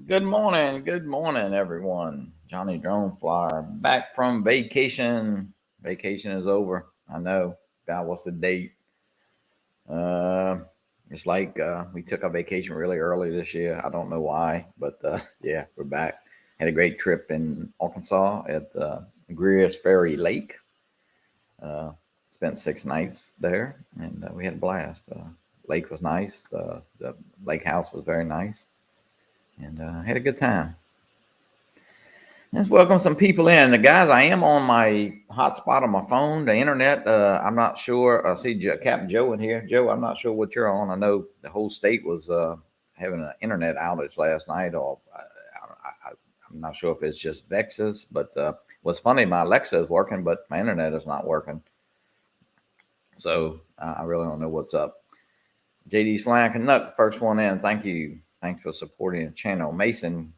Good morning. Good morning, everyone. Johnny Drone Flyer back from vacation. Vacation is over. I know. God, what's the date? Uh, it's like we took our vacation really early this year. I don't know why, but yeah, we're back. Had a great trip in Arkansas at Greer's Ferry Lake. Uh, Spent 6 nights there, and we had a blast. Lake was nice. The lake house was very nice, and had a good time. Let's welcome some people in. The guys, I am on my hotspot on my phone, the internet. I'm not sure. I see Captain Joe in here. Joe, I'm not sure what you're on. I know the whole state was having an internet outage last night, or I'm not sure if it's just Vexus. But what's funny, my Alexa is working, but my internet is not working. So I really don't know what's up. JD's Flying Canuck, first one in. Thank you. Thanks for supporting the channel. Mason,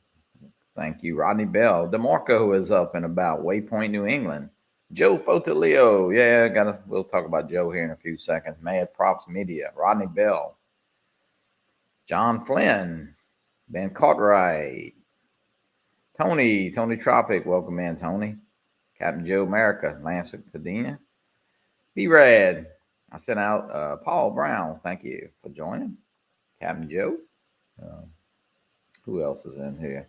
thank you. Rodney Bell. DeMarco is up and about. Waypoint, New England. Joe Fotaleo. Yeah, we'll talk about Joe here in a few seconds. Mad Props Media. Rodney Bell. John Flynn. Ben Cartwright. Tony Tropic. Welcome in, Tony. Captain Joe America. Lance Cadena. B-Rad. I sent out Paul Brown. Thank you for joining. Captain Joe. Who else is in here?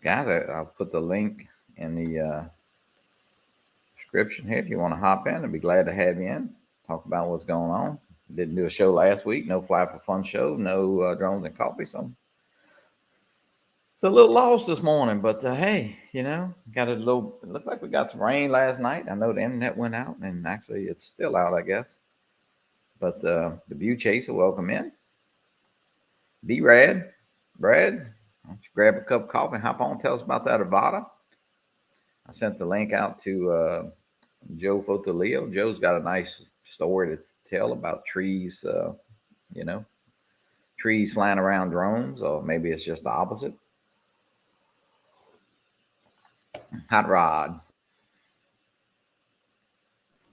Guys, I'll put the link in the description here if you want to hop in. I'd be glad to have you in. Talk about what's going on. Didn't do a show last week. No Fly for Fun show. No Drones and Coffee. So it's a little lost this morning, but hey, got a little. It looked like we got some rain last night. I know the internet went out, and actually it's still out, I guess. But the View Chaser, welcome in. B-Rad, Brad. Why don't you grab a cup of coffee and hop on? Tell us about that Avada. I sent the link out to Joe Fotaleo. Joe's got a nice story to tell about trees, trees flying around drones, or maybe it's just the opposite. Hot Rod.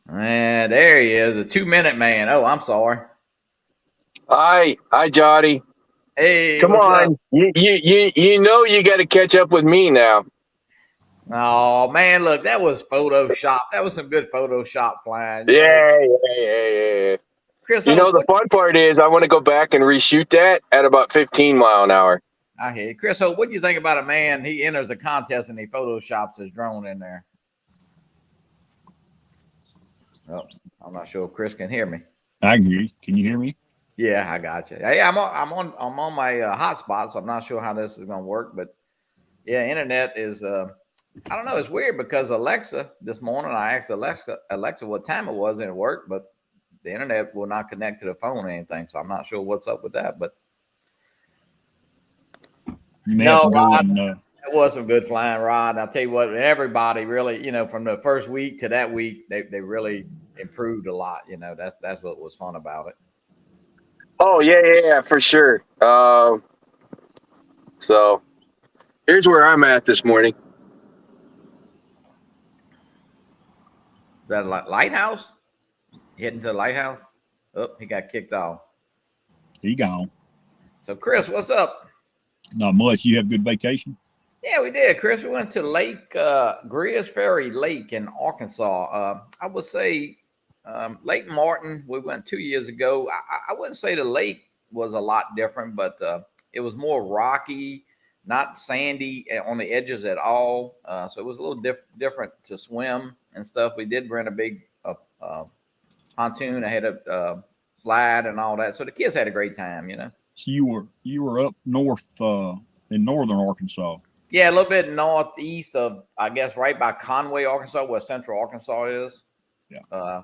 And there he is, a 2-minute man. Oh, I'm sorry. Hi, Jody. Hey, come on. Up? You know you got to catch up with me now. Oh man, look, that was Photoshop. That was some good Photoshop flying. Yeah. Chris, the fun part is I want to go back and reshoot that at about 15 mile an hour. I hear you. Chris, what do you think about a man? He enters a contest and he photoshops his drone in there. Well, I'm not sure if Chris can hear me. I can hear you. Can you hear me? Yeah, I got you. Yeah, I'm on my hotspot, so I'm not sure how this is going to work. But yeah, internet is. I don't know. It's weird because Alexa this morning I asked Alexa what time it was and it worked, but the internet will not connect to the phone or anything. So I'm not sure what's up with that. But no, Rod, that was some good flying, Rod. I'll tell you what, everybody really, from the first week to that week, they really improved a lot. That's what was fun about it. Oh yeah, for sure. So here's where I'm at this morning. Is that a lighthouse? Heading to the lighthouse? Oh, he got kicked off. He gone. So, Chris, what's up? Not much. You have a good vacation? Yeah, we did, Chris. We went to Lake Greer's Ferry Lake in Arkansas. I would say Lake Martin, we went 2 years ago. I wouldn't say the lake was a lot different, but it was more rocky, not sandy on the edges at all. So it was a little different to swim and stuff. We did rent a big pontoon. I had a slide and all that. So the kids had a great time, So you were up north in northern Arkansas. Yeah, a little bit northeast of, I guess, right by Conway, Arkansas, where Central Arkansas is. Yeah.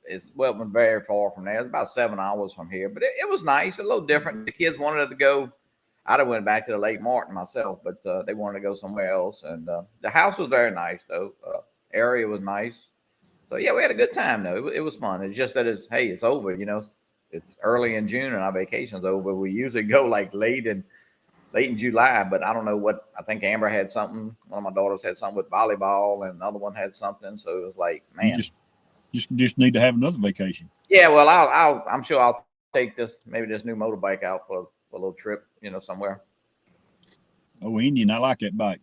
It's very far from there. It's about 7 hours from here, but it was nice, a little different. The kids wanted to go. I'd have went back to the Lake Martin myself, but they wanted to go somewhere else. And the house was very nice, though. Area was nice. So yeah, we had a good time though. It was fun. It's just that it's over. It's early in June and our vacation's over. We usually go like late in July, but I don't know what. I think Amber had something. One of my daughters had something with volleyball, and another one had something. So it was like, man, you just need to have another vacation. Yeah, well, I'm sure I'll take this new motorbike out for for a little trip, somewhere. Oh, Indian, I like that bike.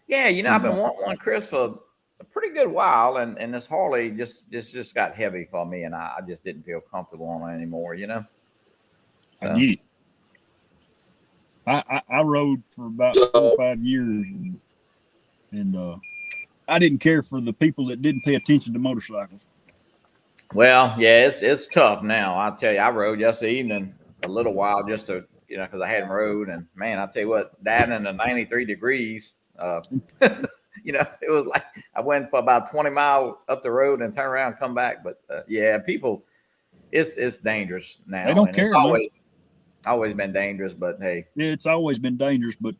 Yeah, I've been wanting one, Chris, for a pretty good while, and this Harley just got heavy for me, and I just didn't feel comfortable on it anymore, So. I get it. I rode for about 4 or 5 years, and I didn't care for the people that didn't pay attention to motorcycles. Well, yeah, it's tough now. I'll tell you, I rode yesterday evening a little while just to, because I hadn't rode, and man, I'll tell you what, that in the 93 degrees, it was like I went for about 20 miles up the road and turn around and come back. But yeah, people, it's dangerous now. They don't care. It's always been dangerous, but hey, yeah, it's always been dangerous. But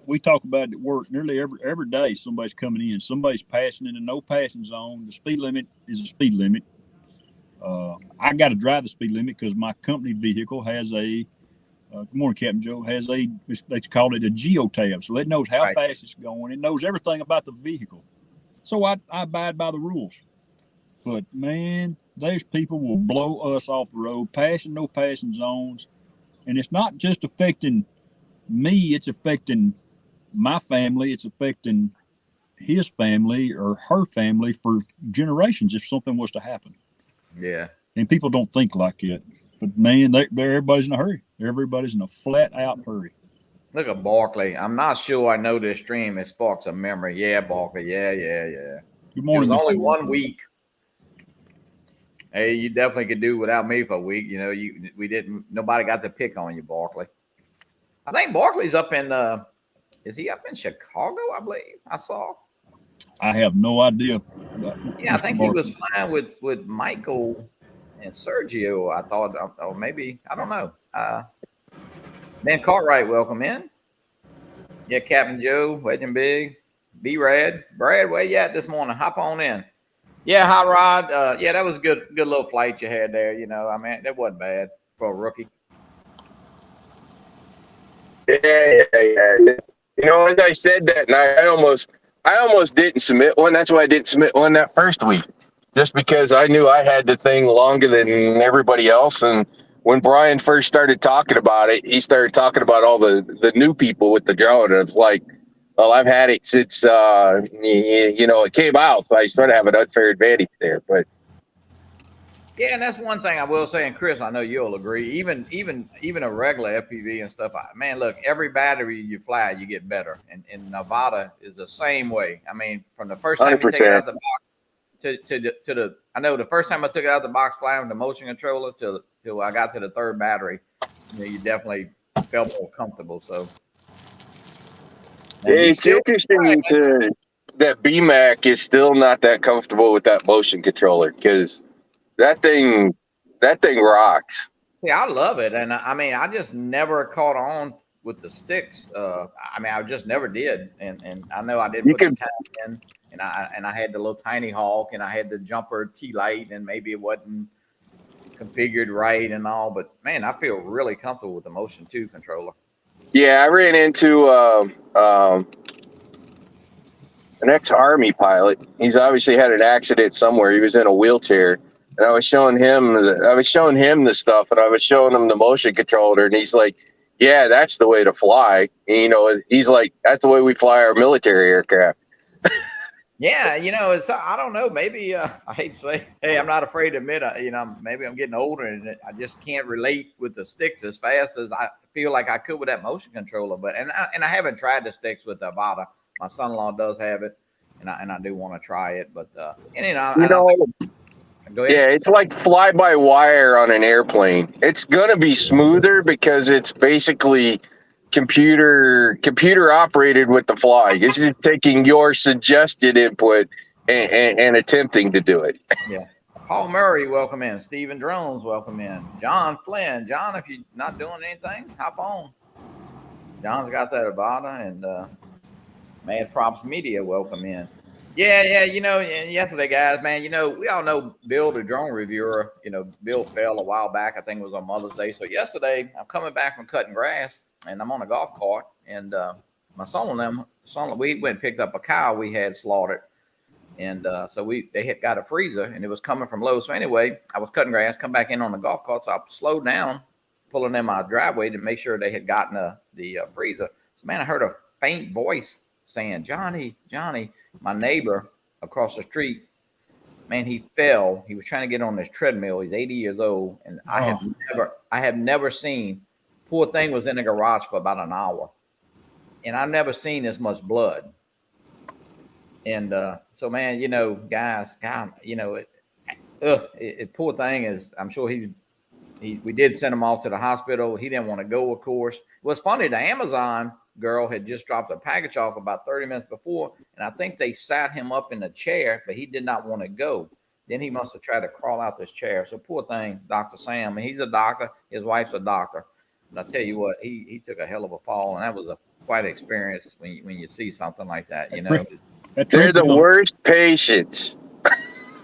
we talk about it at work nearly every day. Somebody's coming in, somebody's passing in a no passing zone. The speed limit is a speed limit. I got to drive the speed limit because my company vehicle has a good morning, Captain Joe, has they call it a geotab, so it knows how fast it's going. It knows everything about the vehicle. So I abide by the rules. But man, those people will blow us off the road, passing no passing zones, and it's not just affecting me, it's affecting my family, it's affecting his family or her family for generations if something was to happen. Yeah. And people don't think like it. But man, everybody's in a hurry. Everybody's in a flat out hurry. Look at Barkley. I'm not sure I know this stream. It sparks a memory. Yeah, Barkley. Yeah. Good morning. It was only 1 week. Hey, you definitely could do without me for a week. Nobody got to pick on you, Barkley. I think Barkley's up in, is he up in Chicago, I believe I saw? I have no idea. Yeah, I think he was flying with Michael and Sergio, I thought, or maybe, I don't know. Ben Cartwright, welcome in. Yeah, Captain Joe, Wedging Big, B-Rad. Brad, where you at this morning? Hop on in. Yeah, Hot Rod. Yeah, that was a good little flight you had there. That wasn't bad for a rookie. Yeah. As I said that night, I almost didn't submit one. That's why I didn't submit one that first week, just because I knew I had the thing longer than everybody else. And when Brian first started talking about it, he started talking about all the new people with the drone. And it was like, well, I've had it since, it came out. So I sort of have an unfair advantage there. But yeah, and that's one thing I will say, and Chris, I know you'll agree. Even a regular FPV and stuff, man, look, every battery you fly, you get better. And Nevada is the same way. From the first time 100%. You take it out of the box I know the first time I took it out of the box flying with the motion controller till I got to the third battery, you definitely felt more comfortable. So it's interesting that BMAC is still not that comfortable with that motion controller because that thing rocks. Yeah, I love it, and I just never caught on with the sticks. I just never did, and I know I did put the time in, and I had the little tiny Hawk, and I had the jumper T-Light, and maybe it wasn't configured right and all, but man, I feel really comfortable with the Motion 2 controller. Yeah, I ran into an ex-Army pilot. He's obviously had an accident somewhere. He was in a wheelchair. And I was showing him the stuff, and I was showing him the motion controller, and he's like, "Yeah, that's the way to fly." And, he's like, "That's the way we fly our military aircraft." Yeah, I don't know. Maybe I hate to say, hey, I'm not afraid to admit, maybe I'm getting older, and I just can't relate with the sticks as fast as I feel like I could with that motion controller. But I haven't tried the sticks with the Avata. My son-in-law does have it, and I do want to try it. But Go ahead. Yeah, it's like fly-by-wire on an airplane. It's gonna be smoother because it's basically computer operated with the fly. It's just taking your suggested input and attempting to do it. Yeah. Paul Murray, welcome in. Stephen Drones, welcome in. John Flynn. John, if you're not doing anything, hop on. John's got that Avata, and Mad Props Media, welcome in. Yeah. Yesterday, guys, man, we all know Bill, the drone reviewer. Bill fell a while back. I think it was on Mother's Day. So yesterday, I'm coming back from cutting grass, and I'm on a golf cart, and my son-in-law, we went and picked up a cow we had slaughtered, and so they had got a freezer, and it was coming from Lowe's. So anyway, I was cutting grass, come back in on the golf cart, so I slowed down, pulling in my driveway to make sure they had gotten the freezer. So, man, I heard a faint voice saying, Johnny, Johnny. My neighbor across the street, man, he fell. He was trying to get on this treadmill. He's 80 years old. And I have never seen, poor thing was in the garage for about an hour. And I've never seen this much blood. And so, man, you know, guys, God, you know, poor thing is, I'm sure we did send him off to the hospital. He didn't want to go, of course. It was funny. The Amazon girl had just dropped a package off about 30 minutes before. And I think they sat him up in a chair, but he did not want to go. Then he must have tried to crawl out this chair. So poor thing, Dr. Sam, and he's a doctor. His wife's a doctor. But I tell you what, he took a hell of a fall. And that was quite an experience when you see something like that, you know. They're the worst patients.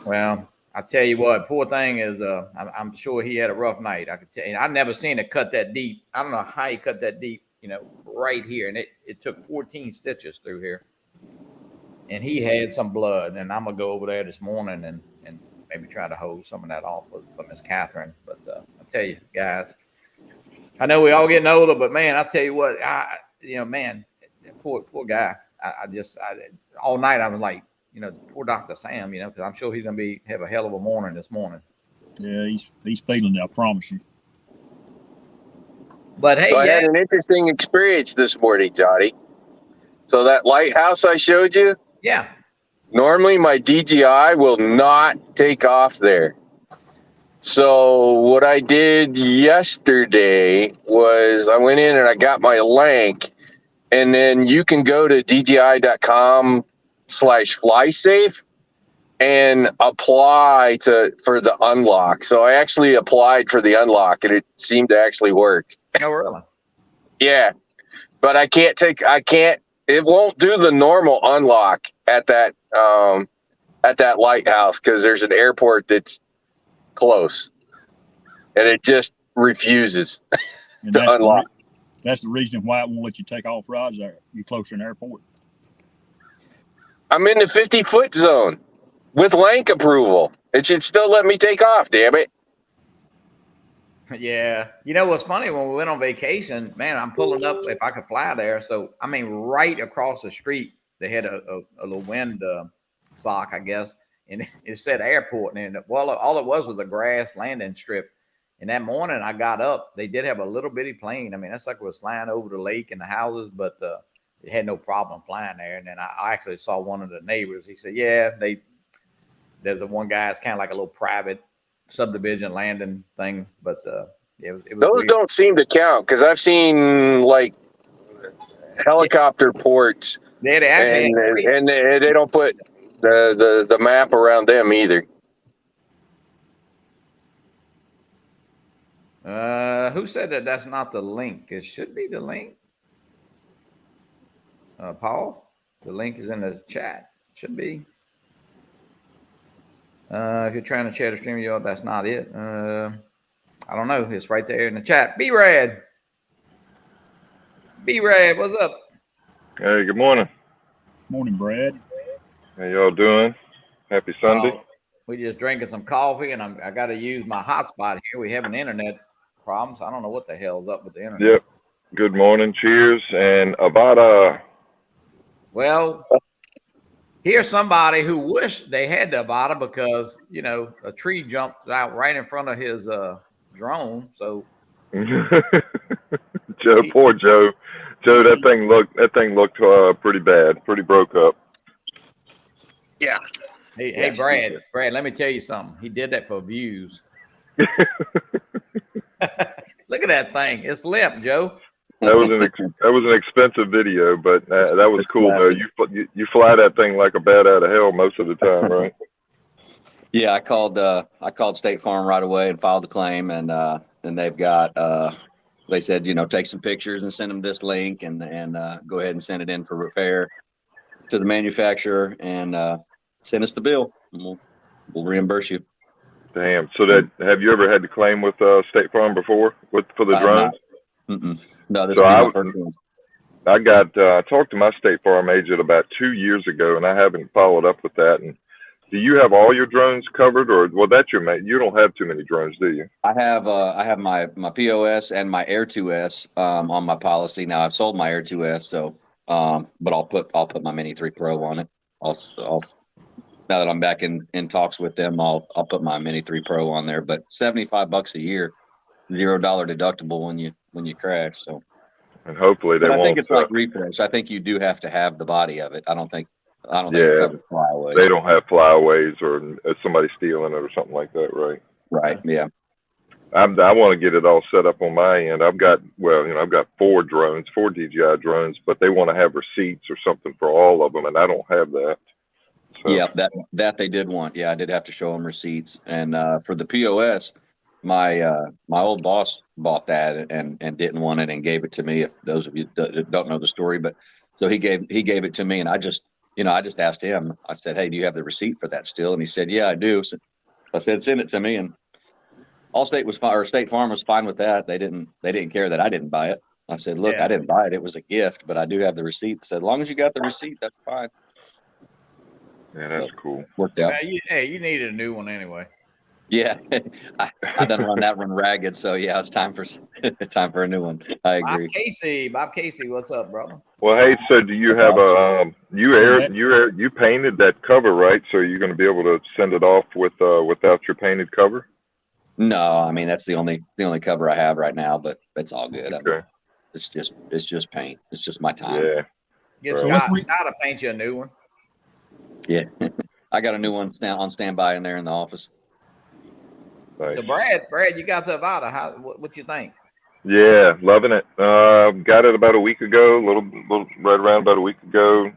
Well, I tell you what, poor thing is, I'm sure he had a rough night. I could tell you. I've never seen it cut that deep. I don't know how he cut that deep, you know, right here. And it took 14 stitches through here. And he had some blood. And I'm going to go over there this morning and maybe try to hold some of that off for Miss Catherine. But I tell you, guys, I know we all getting older, but man, I tell you what, you know, man, poor guy. I all night I was like, you know, poor Dr. Sam, you know, because I'm sure he's gonna have a hell of a morning this morning. Yeah, he's feeling it, I promise you. But hey, so I had an interesting experience this morning, Johnny. So that lighthouse I showed you, yeah. Normally my DJI will not take off there. So what I did yesterday was I went in and I got my link, and then you can go to DJI.com/flysafe and apply for the unlock. So I actually applied for the unlock and it seemed to actually work. Oh, really? Yeah. But it won't do the normal unlock at that lighthouse because there's an airport that's close and it just refuses to unlock. That's the reason why it won't let you take off rides there. You're closer to an airport. I'm in the 50-foot zone with link approval. It should still let me take off, damn it. Yeah. You know what's funny? When we went on vacation, man, I'm pulling up if I could fly there. So, I mean, right across the street, they had a little wind sock, I guess, and it said airport. And all it was a grass landing strip. And that morning I got up, they did have a little bitty plane. I mean, that sucker was flying over the lake and the houses, but it had no problem flying there. And then I actually saw one of the neighbors. He said, yeah, there's the one guy, it's kind of like a little private subdivision landing thing. But it was those weird. Don't seem to count because I've seen like helicopter ports. Yeah, they actually and they don't put the map around them either. Who said that that's not the link? It should be the link. Paul, the link is in the chat. Should be. If you're trying to share the stream, that's not it. I don't know. It's right there in the chat. B-Rad, what's up? Hey, good morning. Morning, Brad. How y'all doing? Happy Sunday. We just drinking some coffee, and I got to use my hotspot here. We have an internet problems. I don't know what the hell's up with the internet. Yep. Good morning. Cheers. And about well, here's somebody who wished they had the Avata because, you know, a tree jumped out right in front of his drone. So Joe, poor Joe. Joe, that thing looked pretty bad, pretty broke up. Yeah. Hey, Brad, let me tell you something. He did that for views. Look at that thing. It's limp, Joe. That was an expensive video, but that was cool though. You fly that thing like a bat out of hell most of the time, right? Yeah, I called State Farm right away and filed the claim, and they've got they said, you know, take some pictures and send them this link and go ahead and send it in for repair to the manufacturer and send us the bill. And we'll reimburse you. Damn. So have you ever had to claim with State Farm before for the drones? No, this is my first one. I talked to my State Farm agent about 2 years ago, and I haven't followed up with that. And Do you have all your drones covered, or well, that's your main? You don't have too many drones, do you? I have my POS and my Air 2S on my policy. Now I've sold my Air 2S, so but I'll put my Mini 3 Pro on it. I'll now that I'm back in talks with them, I'll put my Mini 3 Pro on there. But $75 a year, $0 deductible when you crash. So, And hopefully they but I won't. think it's like refresh. I think you do have to have the body of it. I don't think it Yeah. covers flyaways. They don't have flyaways or somebody stealing it or something like that, right? Right. Yeah. I want to get it all set up on my end. I've got 4 drones, 4 DJI drones, but they want to have receipts or something for all of them, and I don't have that. So. Yeah, that they did want. Yeah, I did have to show them receipts. And for the POS, my old boss bought that and didn't want it and gave it to me. If those of you don't know the story, but so he gave it to me, and I just asked him. I said, "Hey, do you have the receipt for that still?" And he said, "Yeah, I do." So I said, "Send it to me." And Allstate was fine, or State Farm was fine with that. They didn't care that I didn't buy it. I said, "Look, Yeah. I didn't buy it. It was a gift, but I do have the receipt." I said, "As long as you got the receipt, that's fine." Yeah, that's cool. Worked out. You needed a new one anyway. Yeah, I done run that one ragged, so yeah, it's time for a new one. I agree. Bob Casey, what's up, brother? Well, hey, so do you have a you painted that cover, right? So you're going to be able to send it off without your painted cover? No, I mean that's the only cover I have right now, but it's all good. Okay. I mean, it's just paint. It's just my time. Yeah. Get Right. Scott to paint you a new one. Yeah. I got a new one on standby in there in the office. Nice. So Brad, you got the Avata. What you think? Yeah, loving it. Got it about a week ago, little right around about a week ago.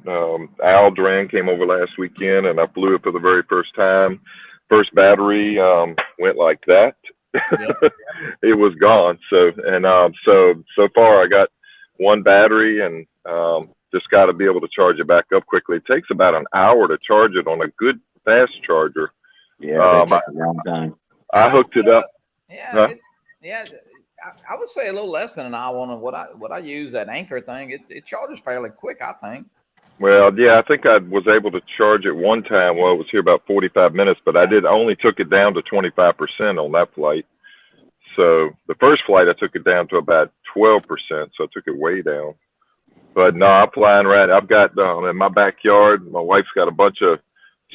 Al Duran came over last weekend, and I flew it for the very first time. First battery went like that. Yep. It was gone. So far I got one battery, and just got to be able to charge it back up quickly. It takes about an hour to charge it on a good fast charger. Yeah, they take a long time. I hooked it up. Yeah, I would say a little less than an hour on what I use that Anchor thing. It charges fairly quick, I think. Well, yeah, I think I was able to charge it one time. Well, it was here about 45 minutes, but I only took it down to 25% on that flight. So the first flight, I took it down to about 12%. So I took it way down. But no, I'm flying around. I've got in my backyard, my wife's got a bunch of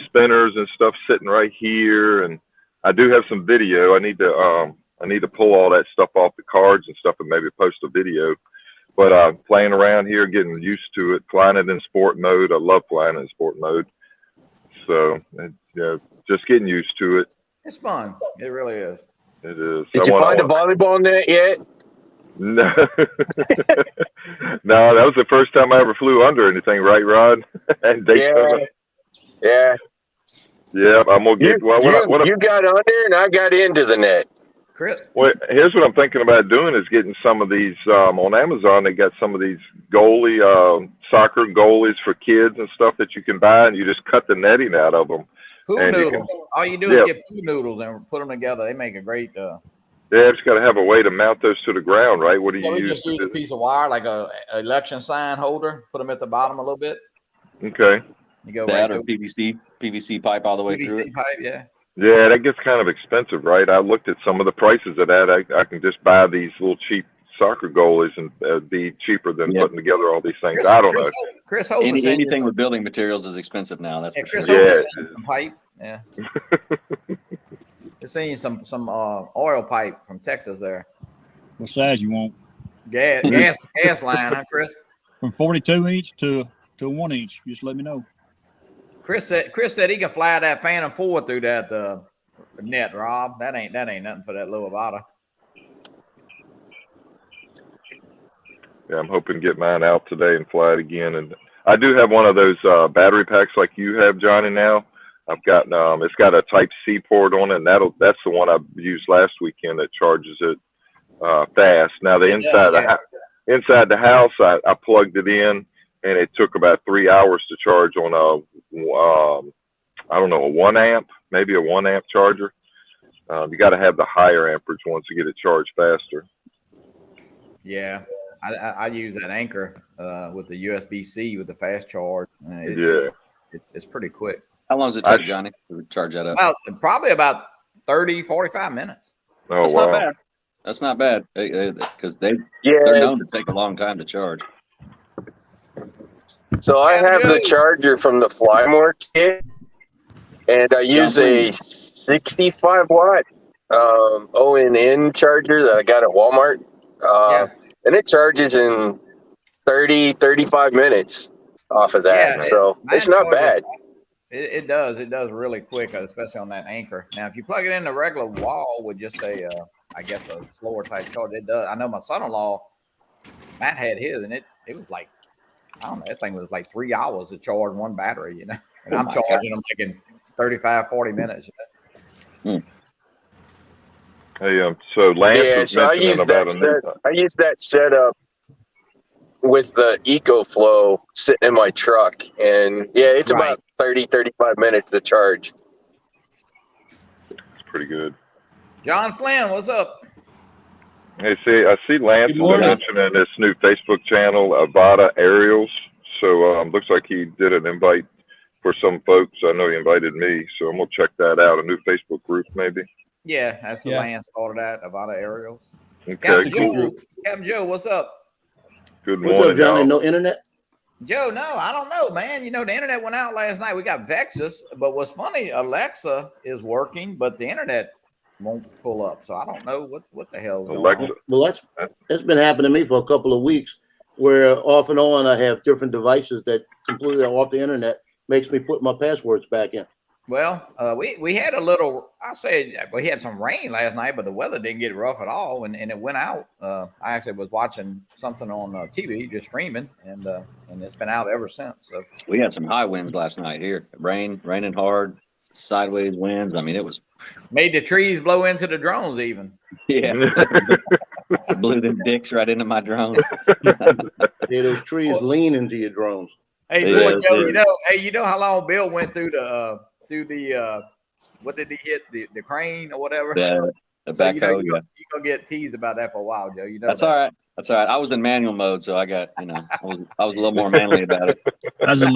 spinners and stuff sitting right here, and I do have some video. I need to pull all that stuff off the cards and stuff and maybe post a video. But playing around here, getting used to it, flying it in sport mode. I love flying in sport mode. So, just getting used to it. It's fun. It really is. It is. Did you find a volleyball net yet? No. No, that was the first time I ever flew under anything, right, Rod? And Daytona. Yeah. Yeah, I'm gonna get. You got under and I got into the net. Chris. Well, here's what I'm thinking about doing is getting some of these on Amazon. They got some of these soccer goalies for kids and stuff that you can buy, and you just cut the netting out of them. Poo And noodles. All you do is get poo noodles and put them together. They make a great. Yeah, just got to have a way to mount those to the ground, right? What do you we use? just use a piece of wire, like a election sign holder. Put them at the bottom a little bit. Okay. You go That right or PVC pipe all the way through it. PVC pipe, yeah. Yeah, that gets kind of expensive, right? I looked at some of the prices of that. I can just buy these little cheap soccer goalies and be cheaper than putting together all these things. I don't know. Chris Hope Anything with building materials is expensive now. That's for Chris sure. Hope some pipe. Yeah. They're seeing some oil pipe from Texas there. What size you want? Gas line, huh, Chris? From 42 inch to 1 inch. Just let me know. Chris said he can fly that Phantom 4 through that net, Rob. That ain't nothing for that little Avata. Yeah, I'm hoping to get mine out today and fly it again. And I do have one of those battery packs like you have, Johnny, now. I've got it's got a Type-C port on it, and that's the one I used last weekend that charges it fast. Now inside the house, I plugged it in, and it took about 3 hours to charge on a 1 amp, maybe a 1 amp charger. You got to have the higher amperage ones to get it charged faster. Yeah, I use that Anchor with the USB-C with the fast charge. It's pretty quick. How long does it take, Johnny, to charge that up? Well, probably about 30, 45 minutes. Oh, That's wow. not bad. That's not bad because they're Yeah. known to take a long time to charge. So I have the charger from the Flymore kit, and I use a 65 watt ONN charger that I got at Walmart. And it charges in 30, 35 minutes off of that. Yeah, So it's not bad. It does really quick, especially on that Anchor. Now, if you plug it in the regular wall with just a, I guess a slower type charge, it does. I know my son-in-law, Matt had his, and it was like, I don't know, that thing was like 3 hours to charge one battery, you know. And I'm charging them like in 35, 40 minutes. You know? Hey, so Lance was so I use that setup with the EcoFlow sitting in my truck, and it's about 30, 35 minutes to charge. It's pretty good. John Flynn, what's up? Hey, I see Lance has been mentioning this new Facebook channel, Avada Aerials. So looks like he did an invite for some folks. I know he invited me, so I'm gonna check that out. A new Facebook group, maybe. Yeah, that's the Lance started at Avada Aerials. Okay, Captain Joe, what's up? Good morning. What's up, Johnny? Y'all. No internet? Joe, no, I don't know, man. You know, the internet went out last night. We got Vexus, but what's funny, Alexa is working, but the internet won't pull up. So I don't know what the hell is going Alexa. on. Well, that's been happening to me for a couple of weeks, where off and on I have different devices that completely are off the internet. Makes me put my passwords back in. Well, we had a little, I said, we had some rain last night, but the weather didn't get rough at all, and it went out. I actually was watching something on TV, just streaming, and it's been out ever since. So We had some high winds last night here. Raining hard, sideways winds. I mean, it was made the trees blow into the drones even. blew them dicks right into my drone. Yeah, those trees lean into your drones. Hey, boy, Joe, you know how long Bill went through the what did he hit, the crane or whatever? The backhoe. You're gonna get teased about that for a while, Joe. You know That's all right. That's all right. I was in manual mode, so I got I was a little more manly about it. That's a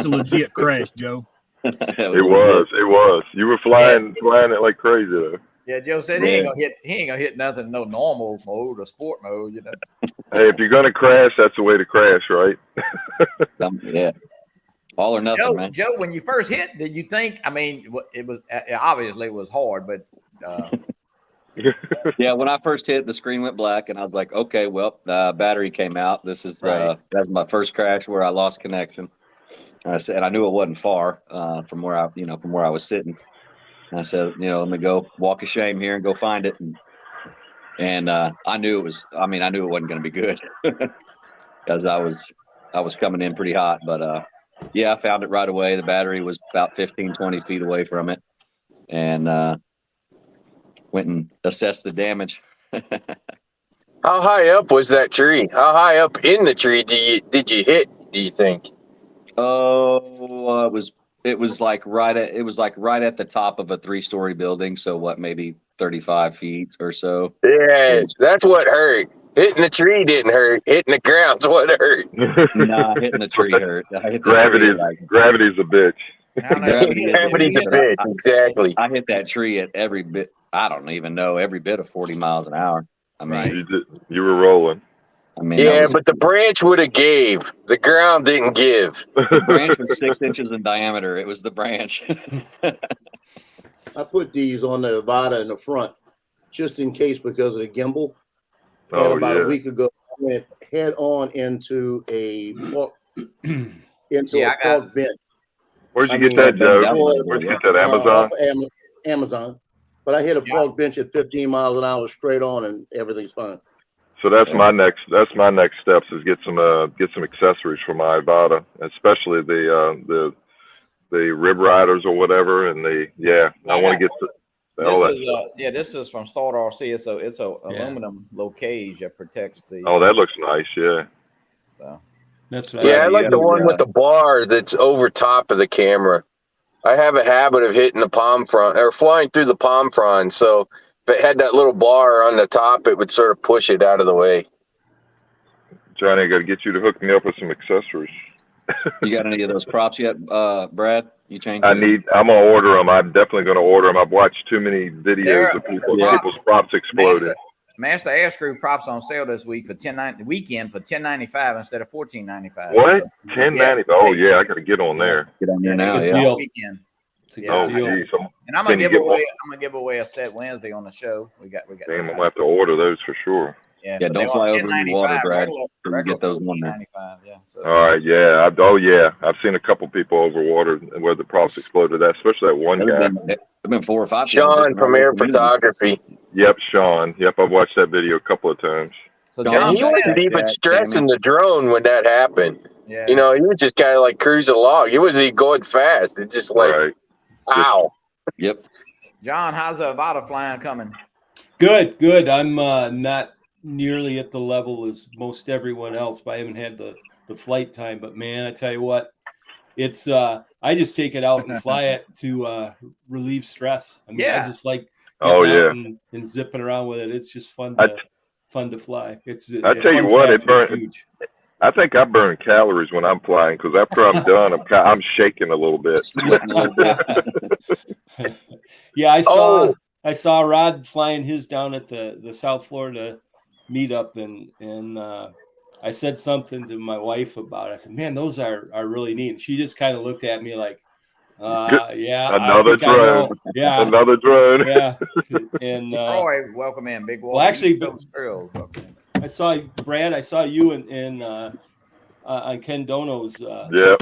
legit crash, Joe. It was. You were flying it like crazy though. Yeah, Joe said he ain't gonna hit nothing, no normal mode or sport mode, you know. Hey, if you're gonna crash, that's the way to crash, right? Yeah. All or nothing, man. Joe, when you first hit, did you think? I mean, it was obviously it was hard, but yeah, when I first hit, the screen went black, and I was like, okay, well, the battery came out. This is that's my first crash where I lost connection. And I said, I knew it wasn't far from where I was sitting. And I said, let me go walk of shame here and go find it. And I knew it wasn't going to be good because I was coming in pretty hot. But I found it right away. The battery was about 15, 20 feet away from it, and went and assessed the damage. How high up was that tree? How high up in the tree did you hit, do you think? Oh, it was like right at the top of a 3-story building. So what, maybe 35 feet or so. Yeah, that's what hurt. Hitting the tree didn't hurt. Hitting the ground's what hurt. Nah, hitting the tree hurt. Gravity's a bitch. Gravity's a bitch, exactly. I hit that tree at every bit. I don't even know, every bit of 40 miles an hour. I mean, you were rolling. I mean, but the branch would have gave. The ground didn't give. The branch was 6 inches in diameter. It was the branch. I put these on the Avada in the front just in case because of the gimbal. And about a week ago, I went head on into a park bench. Where'd you get that, Joe? Where'd you get that? Amazon? Amazon. But I hit a park bench at 15 miles an hour straight on, and everything's fine. So that's my next steps is get some accessories for my Avada, especially the rib riders or whatever, and I want to get this is from Start RC. It's a aluminum low cage that protects the. Oh, that looks nice. Yeah. So that's what I like the one with the bar that's over top of the camera. I have a habit of hitting the palm frond or flying through the palm frond. So if it had that little bar on the top, it would sort of push it out of the way. Johnny, I got to get you to hook me up with some accessories. You got any of those props yet, Brad? You changed I'm it? gonna order them. I'm definitely gonna order them. I've watched too many videos of people's props exploding. Master Air Screw props on sale this week for weekend for $10.95 instead of $14.95. What? $10.95? Oh yeah, I gotta get on there. Get on there now, it's yeah. all weekend. Oh Yeah, geez, and I'm gonna give away a set Wednesday on the show. We got. damn, I'm gonna have to order those for sure. Yeah, Yeah, don't fly over the water, Brad. Regular Get those on there. $14.95. Yeah. So. All right, yeah. I've seen a couple people over water where the props exploded. Especially that one guy. There's been 4 or 5. Sean from Air Photography. Yep, Sean. Yep, I've watched that video a couple of times. So John, He wasn't even stressing the drone when that happened. Yeah. You know, he was just kind of like cruising along. He wasn't even going fast. It's just like, Right. ow. Yep. John, how's the Avata flying coming? Good. I'm not nearly at the level as most everyone else, but I haven't had the flight time. But man, I tell you what, it's I just take it out and fly it to relieve stress. I mean, I just like getting out and zipping around with it. It's just fun to fly. I tell you what, it burns. Huge. I think I burn calories when I'm flying because after I'm done, I'm shaking a little bit. Yeah, I saw Rod flying his down at the South Florida meetup, and I said something to my wife about it. I said, "Man, those are really neat." And she just kind of looked at me like, "Yeah, another drone, yeah, another drone." Yeah, and Troy, welcome in, Big Wall. Well, actually, I saw Brad. I saw you on Ken Dono's. Yeah.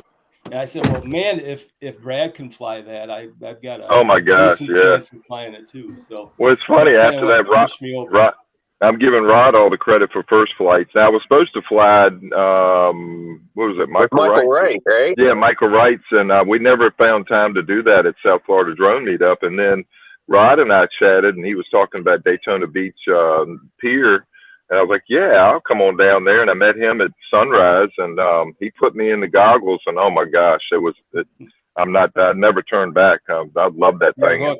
And I said, "Well, man, if Brad can fly that, I've got a oh my gosh, chance of flying it too." So well, it's funny after that, Rod, I'm giving Rod all the credit for first flights. Now, I was supposed to fly, what was it, Michael Wright, right? Yeah, Michael Wright's, and we never found time to do that at South Florida Drone Meetup. And then Rod and I chatted, and he was talking about Daytona Beach Pier. And I was like, yeah, I'll come on down there. And I met him at sunrise, and he put me in the goggles. And oh my gosh, I never turned back. I love that thing.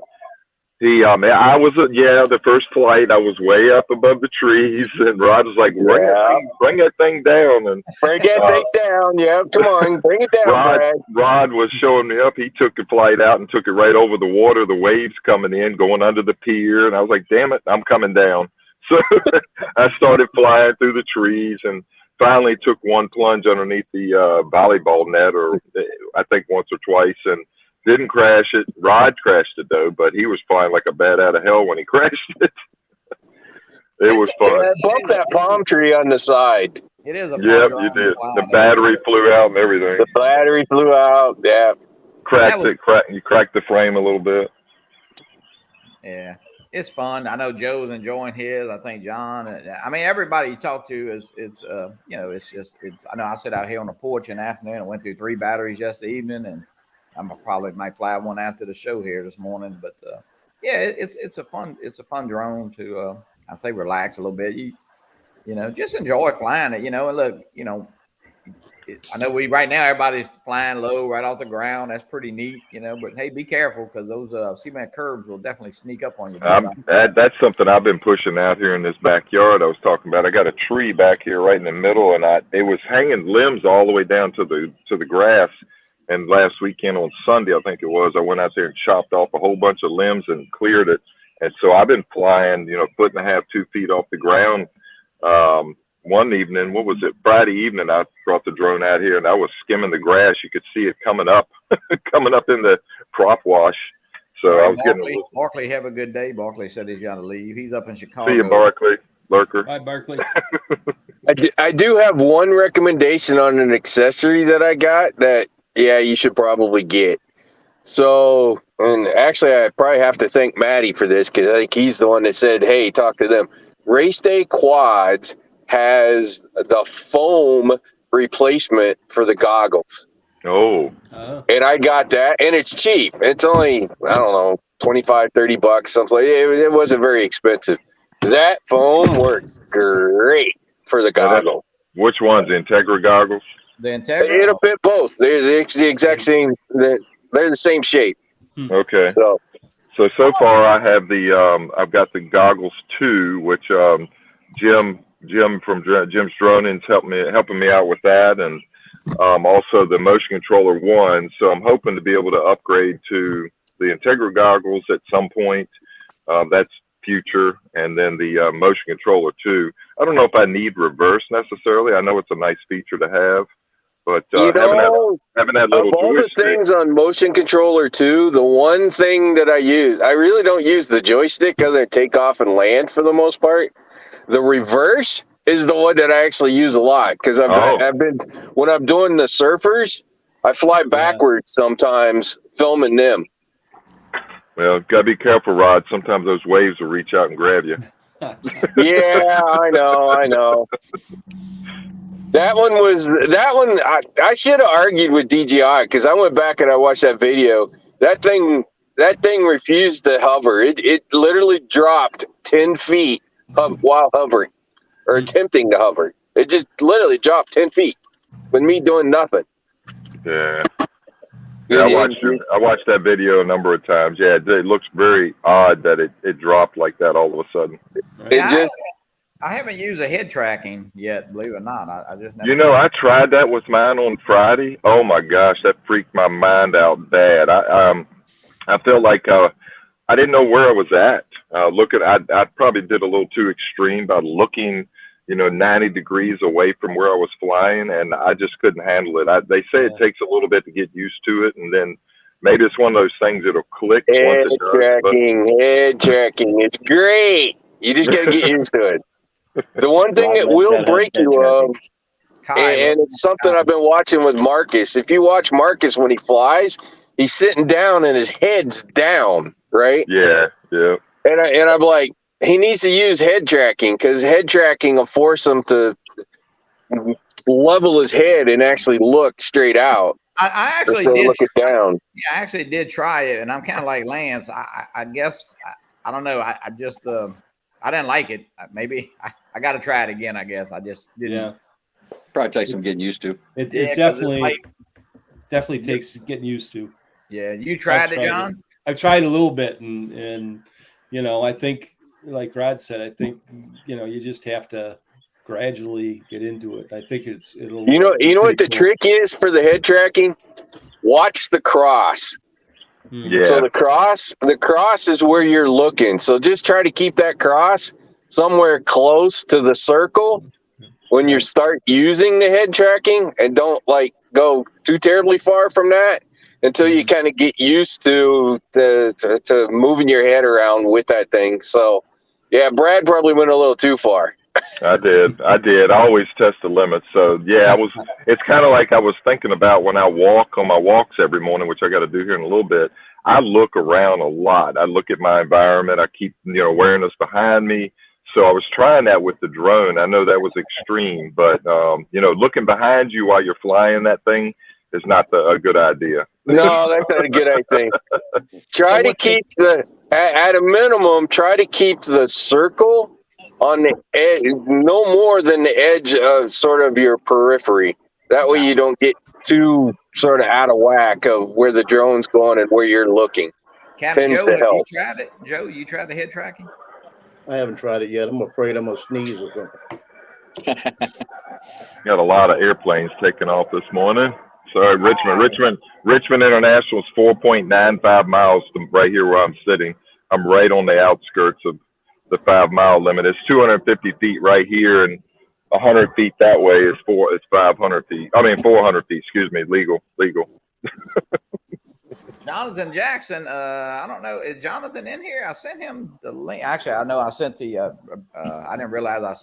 I was the first flight. I was way up above the trees, and Rod was like, bring that thing down, and bring that thing down. Yeah, come on, bring it down, Brad. Rod was showing me up. He took the flight out and took it right over the water. The waves coming in, going under the pier, and I was like, damn it, I'm coming down. So I started flying through the trees and finally took one plunge underneath the volleyball net, or I think once or twice, and didn't crash it. Rod crashed it though, but he was flying like a bat out of hell when he crashed it. It was fun. Bump that palm tree on the side. It is a yep, you did. The battery flew out and everything. The battery flew out. Yeah. You cracked the frame a little bit. Yeah. It's fun. I know Joe's enjoying his. I think John. I mean, everybody you talk to is I know I sit out here on the porch in the afternoon. I went through 3 batteries yesterday evening, and I'm probably might fly one after the show here this morning. But it's a fun drone to I say relax a little bit. You just enjoy flying it. And look, I know right now everybody's flying low right off the ground. That's pretty neat, but hey, be careful because those cement curbs will definitely sneak up on you. That's something I've been pushing out here in this backyard I was talking about. I got a tree back here right in the middle, and it was hanging limbs all the way down to the grass. And last weekend on Sunday, I think it was, I went out there and chopped off a whole bunch of limbs and cleared it. And so I've been flying, 1.5 to 2 feet off the ground. One evening, what was it? Friday evening, I brought the drone out here and I was skimming the grass. You could see it coming up in the crop wash. So I was Barkley, have a good day. Barkley said he's got to leave. He's up in Chicago. See you, Barkley. Lurker. Hi, Barkley. I do have one recommendation on an accessory that I got that, you should probably get. So, and actually, I probably have to thank Maddie for this because I think he's the one that said, hey, talk to them. Race Day Quads has the foam replacement for the goggles. Oh. And I got that, and it's cheap. It's only, I don't know, $25, $30, something like that. It wasn't very expensive. That foam works great for the goggle. Which one's Integra goggles? The Integra? It'll fit both. They're the exact same. They're the same shape. Okay. So far I have I've got the goggles 2, which Jim from Jim's Droning's helping me out with that, and also the motion controller 1. So I'm hoping to be able to upgrade to the Integra goggles at some point. That's future. And then the motion controller 2. I don't know if I need reverse necessarily. I know it's a nice feature to have, but having that little of all the joystick. things on motion controller 2, the one thing that I use, I really don't use the joystick other than take off and land for the most part. The reverse is the one that I actually use a lot because I've been, when I'm doing the surfers, I fly backwards sometimes filming them. Well, gotta be careful, Rod. Sometimes those waves will reach out and grab you. Yeah, I know. That one, I should have argued with DJI because I went back and I watched that video. That thing refused to hover. It literally dropped 10 feet while hovering or attempting to hover. It just literally dropped 10 feet with me doing nothing. Yeah. I watched that video a number of times. Yeah, it looks very odd that it dropped like that all of a sudden. I haven't used a head tracking yet, believe it or not. I just never. I tried that with mine on Friday. Oh my gosh, that freaked my mind out bad. I felt like I didn't know where I was at. I probably did a little too extreme by looking, 90 degrees away from where I was flying, and I just couldn't handle it. They say it takes a little bit to get used to it, and then maybe it's one of those things that'll click. Head tracking. It's great. You just got to get used to it. The one thing that will break you of, and it's something I've been watching with Marcus. If you watch Marcus when he flies, he's sitting down and his head's down, right? Yeah. And I'm like, he needs to use head tracking because head tracking will force him to level his head and actually look straight out. I actually did look it down. Yeah, I actually did try it, and I'm kind of like Lance. I guess I don't know. I just I didn't like it. Maybe I got to try it again. I guess I just didn't. Yeah, probably takes some getting used to. It definitely takes getting used to. Yeah, you tried it, John? I've tried a little bit, and I think, like Rod said, I think you just have to gradually get into it. I think it'll. You know what the trick is for the head tracking? Watch the cross. Yeah. So the cross is where you're looking. So just try to keep that cross somewhere close to the circle when you start using the head tracking, and don't go too terribly far from that until you kind of get used to moving your head around with that thing. So yeah, Brad probably went a little too far. I did. I always test the limits. So yeah, it's kind of like I was thinking about when I walk on my walks every morning, which I got to do here in a little bit. I look around a lot. I look at my environment. I keep, awareness behind me. So I was trying that with the drone. I know that was extreme, but looking behind you while you're flying that thing is not a good idea. No, that's not a good idea. Try to keep at a minimum, try to keep the circle on the edge, no more than the edge of sort of your periphery. That way you don't get too sort of out of whack of where the drone's going and where you're looking. Captain Tends Joe, to have help. you tried it? Joe, you tried the head tracking? I haven't tried it yet. I'm afraid I'm gonna sneeze or something. Got a lot of airplanes taking off this morning. Sorry, Richmond International is 4.95 miles from right here where I'm sitting. I'm right on the outskirts of the 5 mile limit. It's 250 feet right here, and 100 feet that way is 500 feet. 400 feet, excuse me, legal. Jonathan Jackson, I don't know. Is Jonathan in here? I sent him the link. Actually, I know I sent the, I didn't realize I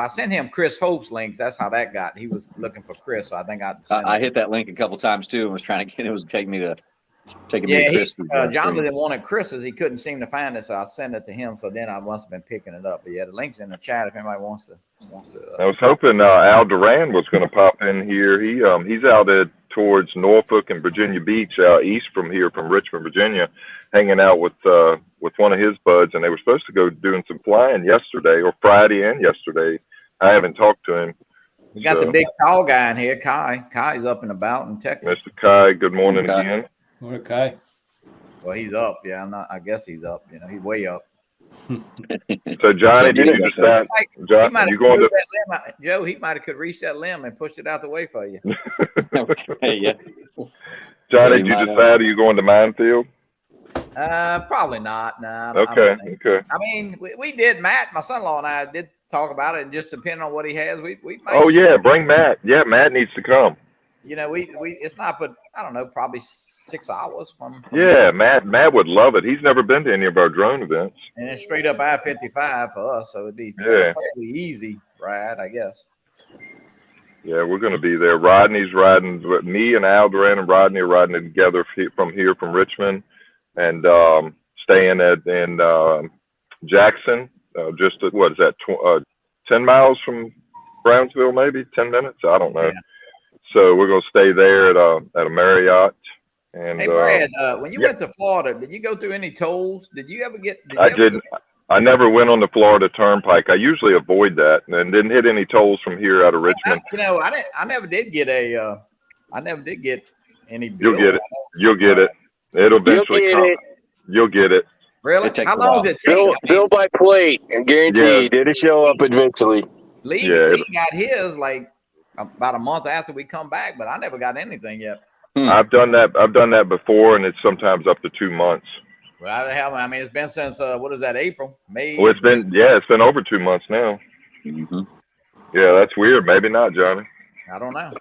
sent him Chris Hope's links. That's how that got. He was looking for Chris, so I think I hit that link a couple times too and was trying to get it. Was taking me to Chris. Jonathan wanted Chris's. He couldn't seem to find it, so I sent it to him. So then I must have been picking it up. But yeah, the link's in the chat if anybody wants to. I was hoping Al Duran was going to pop in here. He's out towards Norfolk and Virginia Beach, out east from here, from Richmond, Virginia, hanging out with one of his buds, and they were supposed to go doing some flying yesterday or Friday and yesterday. I haven't talked to him. We got the big tall guy in here, Kai. Kai's up and about in Texas. Mr. Kai, good morning again. Okay. Well, he's up. Yeah, I guess he's up. He's way up. So Johnny, did you decide? John, might you have going to? moved that limb out. Joe, he might have could reach that limb and pushed it out the way for you. Hey, yeah. Johnny, Yeah, did you you might decide? Are you going to Minefield? Probably not. No. I Okay, don't think. okay. I mean, we did. Matt, my son-in-law, and I did talk about it, and just depending on what he has, we might. Oh yeah, bring Matt. Yeah, Matt needs to come. You know, we it's not, but I don't know, probably 6 hours from Yeah, Matt would love it. He's never been to any of our drone events. and it's straight up I-55 for us, so it'd be Yeah. probably easy ride, I guess. Yeah, we're going to be there. Rodney's riding with me, and Al Duran and Rodney are riding together from Richmond, and staying in Jackson. Just what is that? 10 miles from Brownsville, maybe 10 minutes. I don't know. Yeah. So we're going to stay there at a Marriott. And Hey Brad, when you went to Florida, did you go through any tolls? Did you ever get? I didn't. I never went on the Florida Turnpike. I usually avoid that, and didn't hit any tolls from here out of Richmond. I never did get any. You'll bill. get it. You'll get it. It'll eventually come. You'll get it. Really? It takes How a long while. did it take? Bill by plate, and guaranteed it'll show up eventually. Lee Yeah, got his like about a month after we come back, but I never got anything yet. I've done that before, and it's sometimes up to 2 months. Well, I mean, it's been since what is that? April, May. Well, it's been over 2 months now. Mm-hmm. Yeah, that's weird. Maybe not, Johnny. I don't know.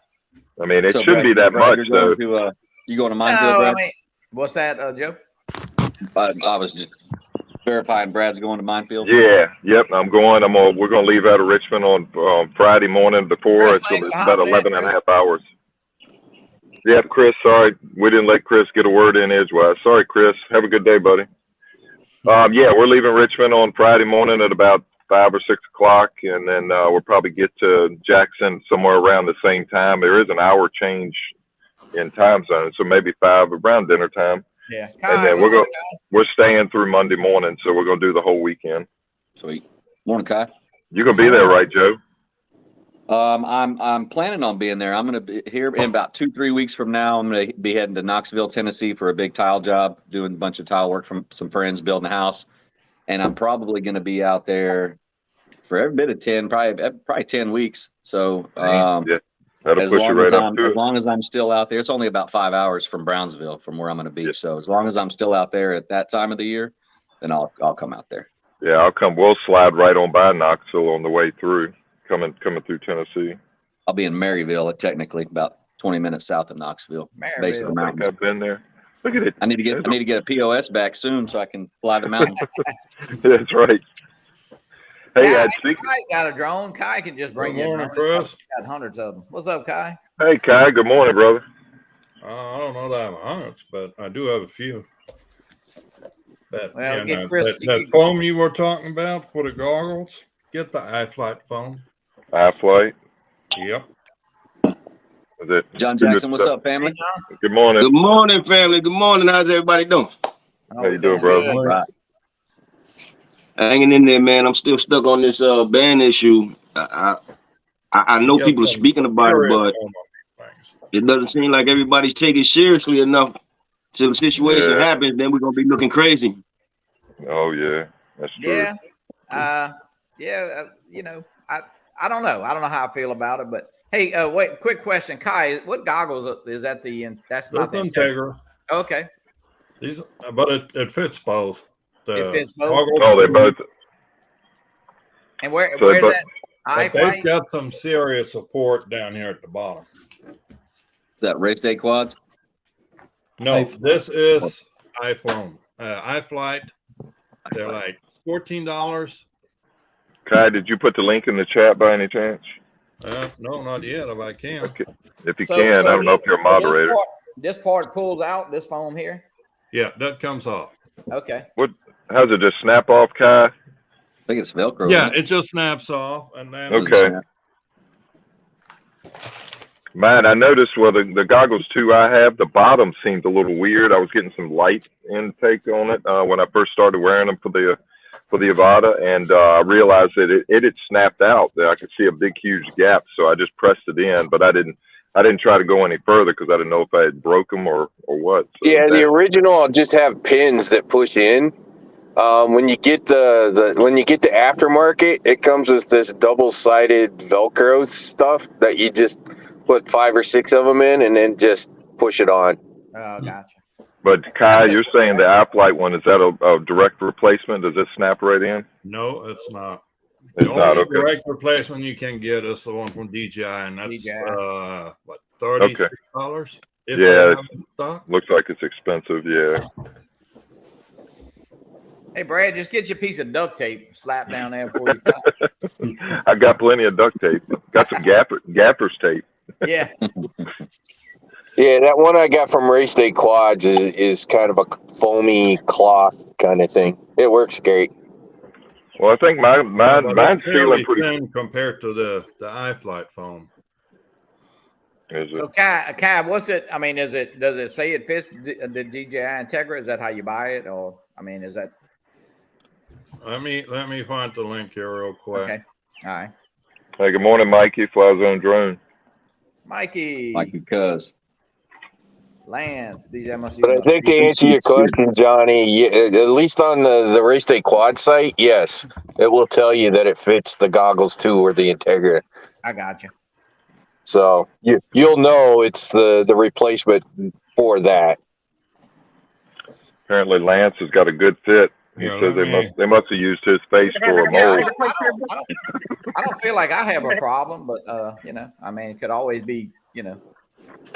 I mean, it So, shouldn't be that Brad, much, you're though. going to, you going to Minefield, No, I Brad? mean, what's that, Joe? I was just verifying Brad's going to Minefield. Yeah, yep. We're gonna leave out of Richmond on Friday morning before. Chris, It's gonna be thanks for about hopping in, 11 and a half hours. Yeah, Chris. Sorry, we didn't let Chris get a word in edgewise. Sorry, Chris. Have a good day, buddy. Yeah, we're leaving Richmond on Friday morning at about 5 or 6 o'clock, and then we'll probably get to Jackson somewhere around the same time. There is an hour change in time zone, so maybe 5 around dinner time. Yeah. And then we're staying through Monday morning, so we're gonna do the whole weekend. Sweet. Morning, Kai. You're gonna be there, right, Joe? I'm planning on being there. I'm going to be here in about 2-3 weeks from now. I'm going to be heading to Knoxville, Tennessee for a big tile job, doing a bunch of tile work from some friends building a house. And I'm probably going to be out there for every bit of 10, probably 10 weeks. So, Yeah, that'll push you right up to as it. long as I'm still out there, it's only about 5 hours from Brownsville from where I'm going to be. Yeah. So as long as I'm still out there at that time of the year, then I'll come out there. Yeah, I'll come. We'll slide right on by Knoxville on the way through, coming through Tennessee. I'll be in Maryville, technically about 20 minutes south of Knoxville, base of the Maryville. I mountains. think I've been there. Look at it. I need to get a POS back soon so I can fly the mountains. That's right. Hey, Kai, speaking. Kai got a drone. Kai can just bring Good his morning, drone. Chris. Got hundreds of them. What's up, Kai? Hey, Kai. Good morning, brother. I don't know that I have hundreds, but I do have a few. That, Well, you get know, Chris that, to that get- foam you were talking about for the goggles, get the iFlight foam. iFlight. Yep. Is it? John Jackson, what's up, Hey, family? John. Good morning. Good morning, family. Good morning. How's everybody doing? Oh, How you doing, bro? good. Right. Hanging in there, man. I'm still stuck on this ban issue. I know Get um, people are some speaking about it, serious but foam on these things. it doesn't seem like everybody's taking it seriously enough. Till the situation Yeah. happens, then we're gonna be looking crazy. Oh yeah, that's true. Yeah. You know, I don't know. I don't know how I feel about it, but hey, wait, quick question. Kai, what goggles is that that's not That's the Integra. Okay. These, but it fits both. The It fits both? goggles- Oh, they both. And where's So they both- that? But iFlight? they've got some serious support down here at the bottom. Is that race day quads? No, iFlight. this is iPhone. iFlight. They're like $14. Kai, did you put the link in the chat by any chance? No, not yet. If I can. Okay. If you So- can, so I don't know if you're a moderator. This part pulls out, this foam here. Yeah, that comes off. Okay. How's it just snap off, Kai? I think it's Velcro. Yeah, isn't it? it just snaps off, and then Okay. Man, I noticed the goggles too I have, the bottom seemed a little weird. I was getting some light intake on it when I first started wearing them for the Avata, and I realized that it had snapped out. That I could see a big, huge gap, so I just pressed it in, but I didn't try to go any further because I didn't know if I had broke them or what. So Yeah, the that- original I'll just have pins that push in. When you get the aftermarket, it comes with this double-sided Velcro stuff that you just put 5 or 6 of them in and then just push it on. Oh, gotcha. But Kai, you're saying the iFlight one, is that a direct replacement? Does it snap right in? No, it's not. It's The not, only okay. direct replacement you can get is the one from DJI, and that's DJI. what, $36? If they Yeah, have it in stock. Looks like it's expensive, yeah. Hey, Brad, just get you a piece of duct tape, slap down there before you fly. I got plenty of duct tape. Got some gappers tape. Yeah. Yeah, that one I got from Race Day Quads is kind of a foamy cloth kind of thing. It works great. Well, I think But mine's it's fairly feeling pretty. thin compared to the iFlight foam. Is So it? Kai, what's it? I mean, does it say it fits the DJI Integra? Is that how you buy it, or I mean, is that Let me find the link here real quick. okay? All right, Hey, good morning, Mikey. Fly Zone Drone. Mikey, Cuz. Lance, DJ must. But I think to answer your question, Johnny, at least on the Race Day Quad site, yes, it will tell you that it fits the goggles too, or the Integra. I got you. So you'll know it's the replacement for that. Apparently, Lance has got a good fit. He Yeah, says let they must have used his face for a Yeah, mold. I don't feel like I have a problem, but I mean, it could always be,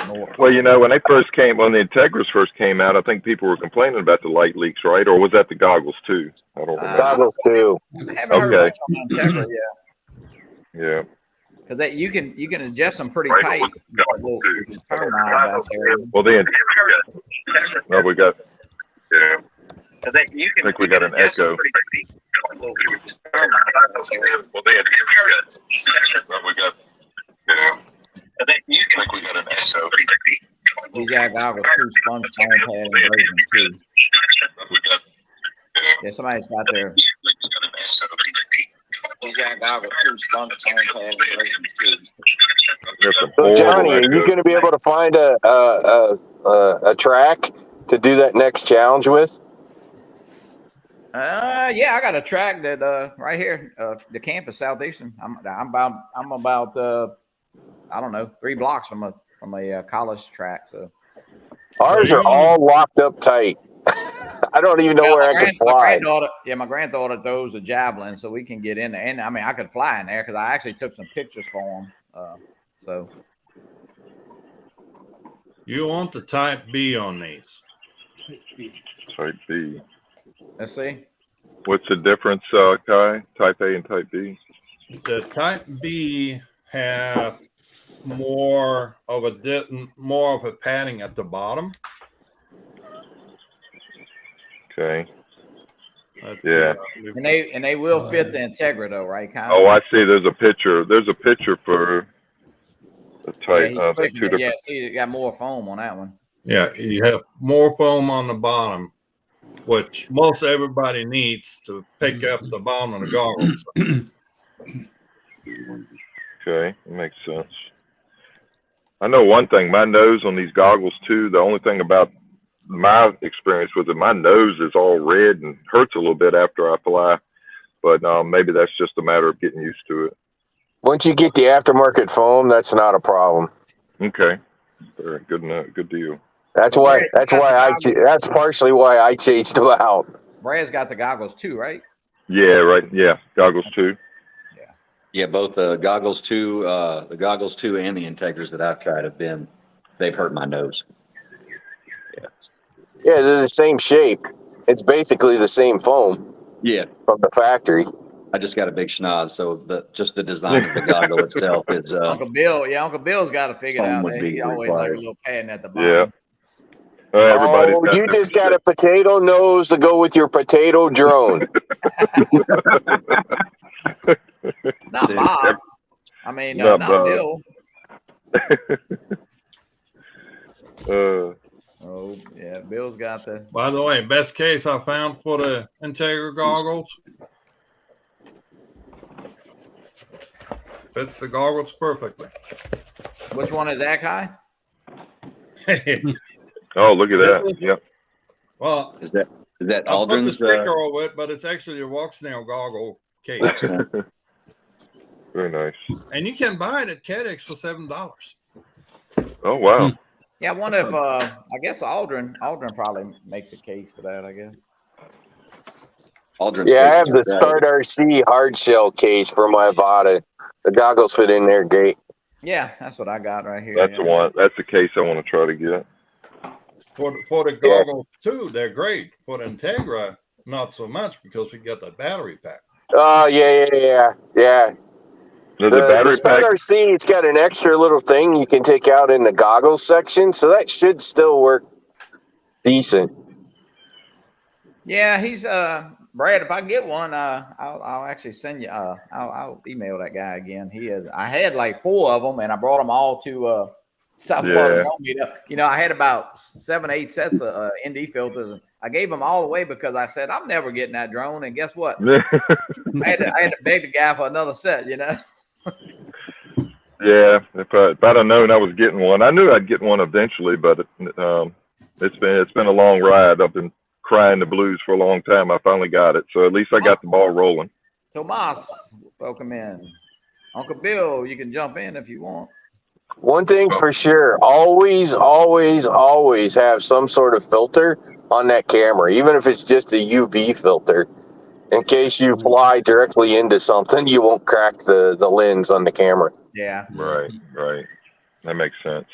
more. Well, when they first came, when the Integras first came out, I think people were complaining about the light leaks, right? Or was that the goggles too? I don't remember. Goggles too. I haven't heard Okay. much on the Integra yet. Yeah. Because you can adjust them pretty tight. Little turn knob out there. Well, then, no, we got. Yeah. I think we got an echo. Well, then, no, we got. Yeah. I think we got an echo. DJI goggles, 2 sponge foam pad and version 2. Yeah, somebody's got their DJI goggles, 2 sponge foam pad and version 2. There's some So Johnny, horrible are you echo. going to be able to find a track to do that next challenge with? Yeah, I got a track that right here, the campus Southeastern. I'm about I don't know, 3 blocks from a college track. So Ours are all locked up tight. I don't even know where I can fly. my granddaughter throws a javelin, so we can get in there. And I mean, I could fly in there because I actually took some pictures for them. So You want the Type B on these. Type B. let's see. What's the difference, Kai? Type A and Type B? The Type B have more of a padding at the bottom. Okay. That's Yeah. And they will fit the Integra though, right, Kyle? Oh, I see. There's a picture. There's a picture for the yeah, Type. he's I think clicking 2 it. different. Yeah, see, it got more foam on that one. Yeah, you have more foam on the bottom, which most everybody needs to pick up the bottom of the goggles. Okay, that makes sense. I know one thing. My nose on these goggles too. The only thing about my experience with it, my nose is all red and hurts a little bit after I fly. But maybe that's just a matter of getting used to it. Once you get the aftermarket foam, that's not a problem. Okay, very good. Good deal. That's partially why I changed them out. Brad's got the goggles too, right? Yeah, right. Yeah, goggles too. Yeah, both the goggles 2 and the Integras that I've tried they've hurt my nose. Yeah. Yeah, they're the same shape. It's basically the same foam Yeah, from the factory. I just got a big schnoz, so just the design of the goggle itself is Uncle Bill's got to figure it Foam out. would There. be He always like a required. little padding at the Yeah. bottom. Everybody's got You just got different a potato nose to go with your potato drone. Not See. Bob. I mean, Not not Bob. Bill. shit. Oh, yeah, Bill's got the. By the way, best case I found for the Integra goggles. Fits the goggles perfectly. Which one is that, Kai? Oh, look at that. Yep. Well, Is that Is that I put the Aldrin's? sticker over it, but it's actually a walk snail goggle case. Very nice. And you can buy it at KEDX for $7. Oh wow. Yeah, I wonder if I guess Aldrin probably makes a case for that, I guess. Aldrin's Yeah, I case have is the great. Start RC hard shell case for my Avata. The goggles fit in there great. Yeah, that's what I got right here. That's yeah. the one. That's the case I want to try to get. For the goggles too, they're great. For the Integra, not so much because we got the battery pack. Oh, yeah. There's a The battery Start pack. RC, it's got an extra little thing you can take out in the goggles section, so that should still work decent. Yeah, he's Brad. If I get one, I'll actually send you. I'll email that guy again. I had like 4 of them, and I brought them all to South Florida. You know, I had about 7, 8 sets of ND filters. And I gave them all away because I said I'm never getting that drone. And guess what? I had to beg the guy for another set. You know. Yeah, if I'd have known I was getting one, I knew I'd get one eventually, but it's been a long ride. I've been crying the blues for a long time. I finally got it, so at least I got the ball rolling. Tomas, welcome in. Uncle Bill, you can jump in if you want. One thing's for sure, always have some sort of filter on that camera, even if it's just a UV filter. In case you fly directly into something, you won't crack the lens on the camera. Yeah. Right. That makes sense.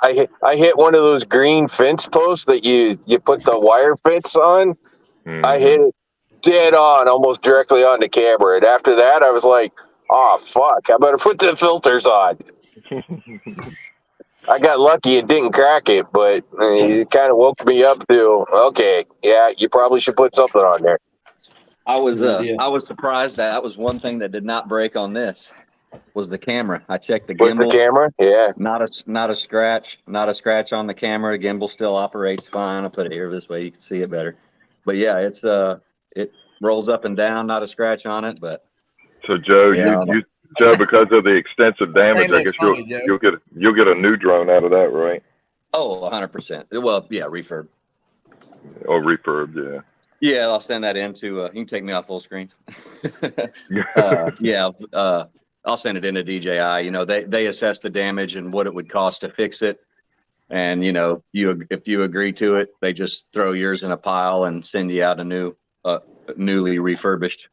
I hit one of those green fence posts that you put the wire fence on. Mhm. I hit it dead on, almost directly on the camera. And after that, I was like, oh, fuck, I better put the filters on. I got lucky and didn't crack it, but it kind of woke me up to, okay, yeah, you probably should put something on there. I was surprised that was one thing that did not break on this was the camera. I checked the With the gimbal. camera? Yeah. Not a scratch on the camera. The gimbal still operates fine. I'll put it here this way you can see it better. But yeah, it rolls up and down, not a scratch on it. But So Joe, Yeah. Joe, because of the extensive damage, I looks guess funny, Joe. you'll get a new drone out of that, right? oh, 100%. Well, yeah, refurb. Or refurb, yeah. Yeah, I'll send that into. You can take me off full screen. I'll send it into DJI. You know, they assess the damage and what it would cost to fix it, and you know, if you agree to it, they just throw yours in a pile and send you out a newly refurbished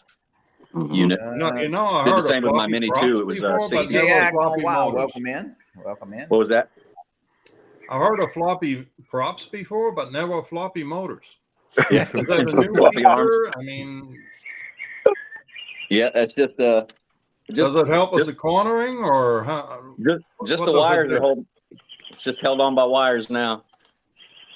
unit. I Did heard the of same with my floppy Mini props too. It was before, but 60. never Yeah, floppy wow, motors. welcome in. What was that? I heard of floppy props before, but never floppy motors. Yeah. Is that a new Floppy arms. feature? I mean, Yeah, that's just does it help with the cornering or how? just what the does it wires do? are holding. It's just held on by wires now.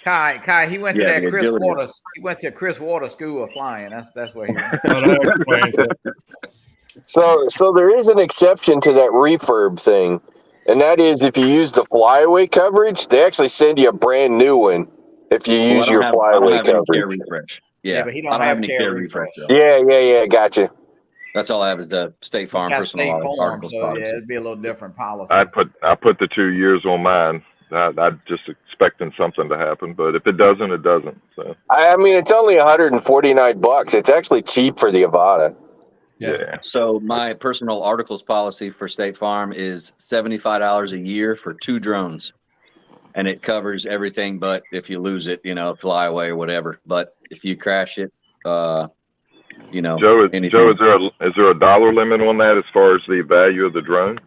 Kai, he went to Yeah, that the Chris agility. Waters. He went to Chris Waters School of Flying. That's where he went. Well, that explains it. So there is an exception to that refurb thing, and that is if you use the flyaway coverage, they actually send you a brand new one if you use your I flyaway don't have any care coverage. refresh. Yeah, Yeah, but he I don't don't have have any care care refresh. refresh. though. Yeah, gotcha. That's all I have is the State Farm Got personal State Farm, articles so policy. yeah, it'd be a little different policy. I put the 2 years on mine. I'm just expecting something to happen, but if it doesn't, it doesn't. So I mean, it's only $149. It's actually cheap for the Avata. yeah. So my personal articles policy for State Farm is $75 a year for 2 drones. And it covers everything but if you lose it, you know, fly away or whatever. But if you crash it, you know, Joe, anything. is there a dollar limit on that as far as the value of the drone?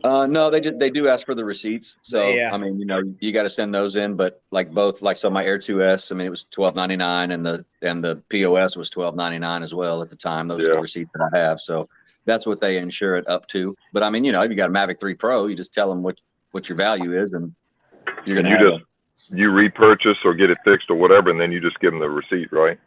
No, they do ask for the receipts. So Yeah. I mean, you know, you got to send those in. But so my Air 2S, I mean, it was $12.99, and the POS was $12.99 as well at the time. Those are Yeah. the receipts that I have. So that's what they insure it up to. But I mean, you know, if you got a Mavic 3 Pro, you just tell them what your value is, and you're gonna have You repurchase or get it fixed or whatever, and then you just give them the receipt, right?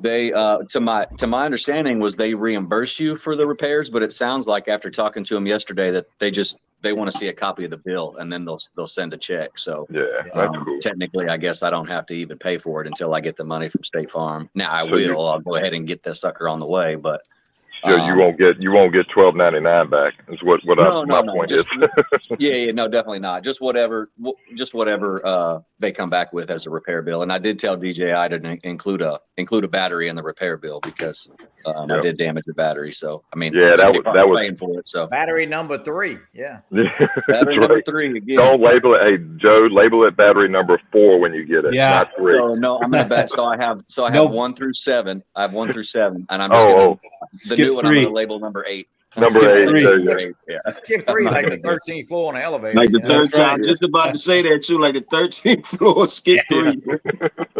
They to my understanding was they reimburse you for the repairs, but it sounds like after talking to them yesterday that they want to see a copy of the bill and then they'll send a check. So Yeah, that's cool. technically, I guess I don't have to even pay for it until I get the money from State Farm. Now I So will. I'll go ahead and get this sucker on the way, but So you won't get $12.99 back. Is what my point is. Yeah, no, definitely not. Just whatever they come back with as a repair bill. And I did tell DJI to include a battery in the repair bill because I did damage the battery. So I mean, yeah, that was paying for it. So battery number 3. Yeah. battery number 3 again. Don't label it. Hey, Joe, label it battery number 4 when you get it. Yeah. Not 3. So no, I'm gonna bet. So I have Nope. 1 through 7. I have 1 through 7, and I'm just gonna the new one. 3. I'm gonna label number 8. Number Skip 8. 3. There you Number go. 8. Yeah. Skip 3 like the 13th floor on the elevator. Like the you know? third time, just about to say that too, like the 13th floor, skip 3.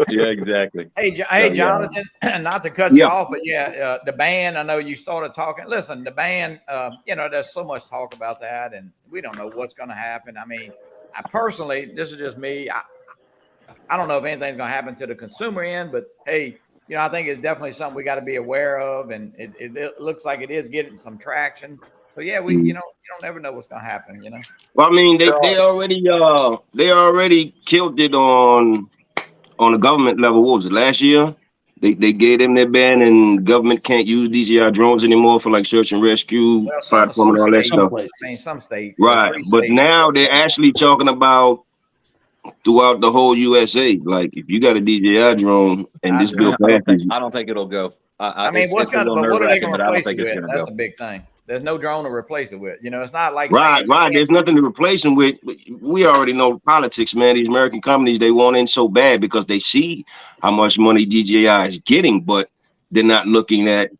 Yeah, exactly. Hey, Jonathan, not to cut you off, but the band, I know you started talking. Listen, the band, there's so much talk about that, and we don't know what's going to happen. I mean, I personally, this is just me. I don't know if anything's going to happen to the consumer end, but hey, I think it's definitely something we got to be aware of, and it looks like it is getting some traction. So yeah, you don't ever know what's going to happen, Well, I mean, they already killed it on the government level. What was it, last year? They gave them their ban, and government can't use DJI drones anymore for like search and rescue, fire department, all that stuff. Some states, right? But now they're actually talking about throughout the whole USA. Like, if you got a DJI drone and this bill passes, I don't think it'll go. I mean, what are they going to replace it with? That's go. a big thing. There's no drone to replace it with. It's not like right. There's nothing to replace them with. We already know politics, man. These American companies, they want in so bad because they see how much money DJI is getting, but they're not looking at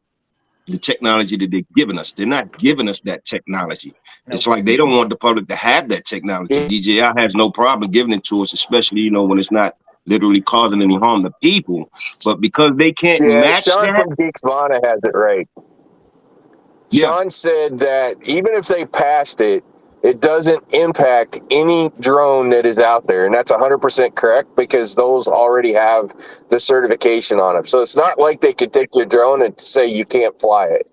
the technology that they're giving us. They're not giving us that technology. Nope. It's like they don't want the public to have that technology. DJI has no problem giving it to us, especially when it's not literally causing any harm to people. But because they can't match Sean that, from Geeksvana has it right. Sean said that even if they passed it, it doesn't impact any drone that is out there. And that's 100% correct because those already have the certification on them. So it's not like they could take your drone and say you can't fly it.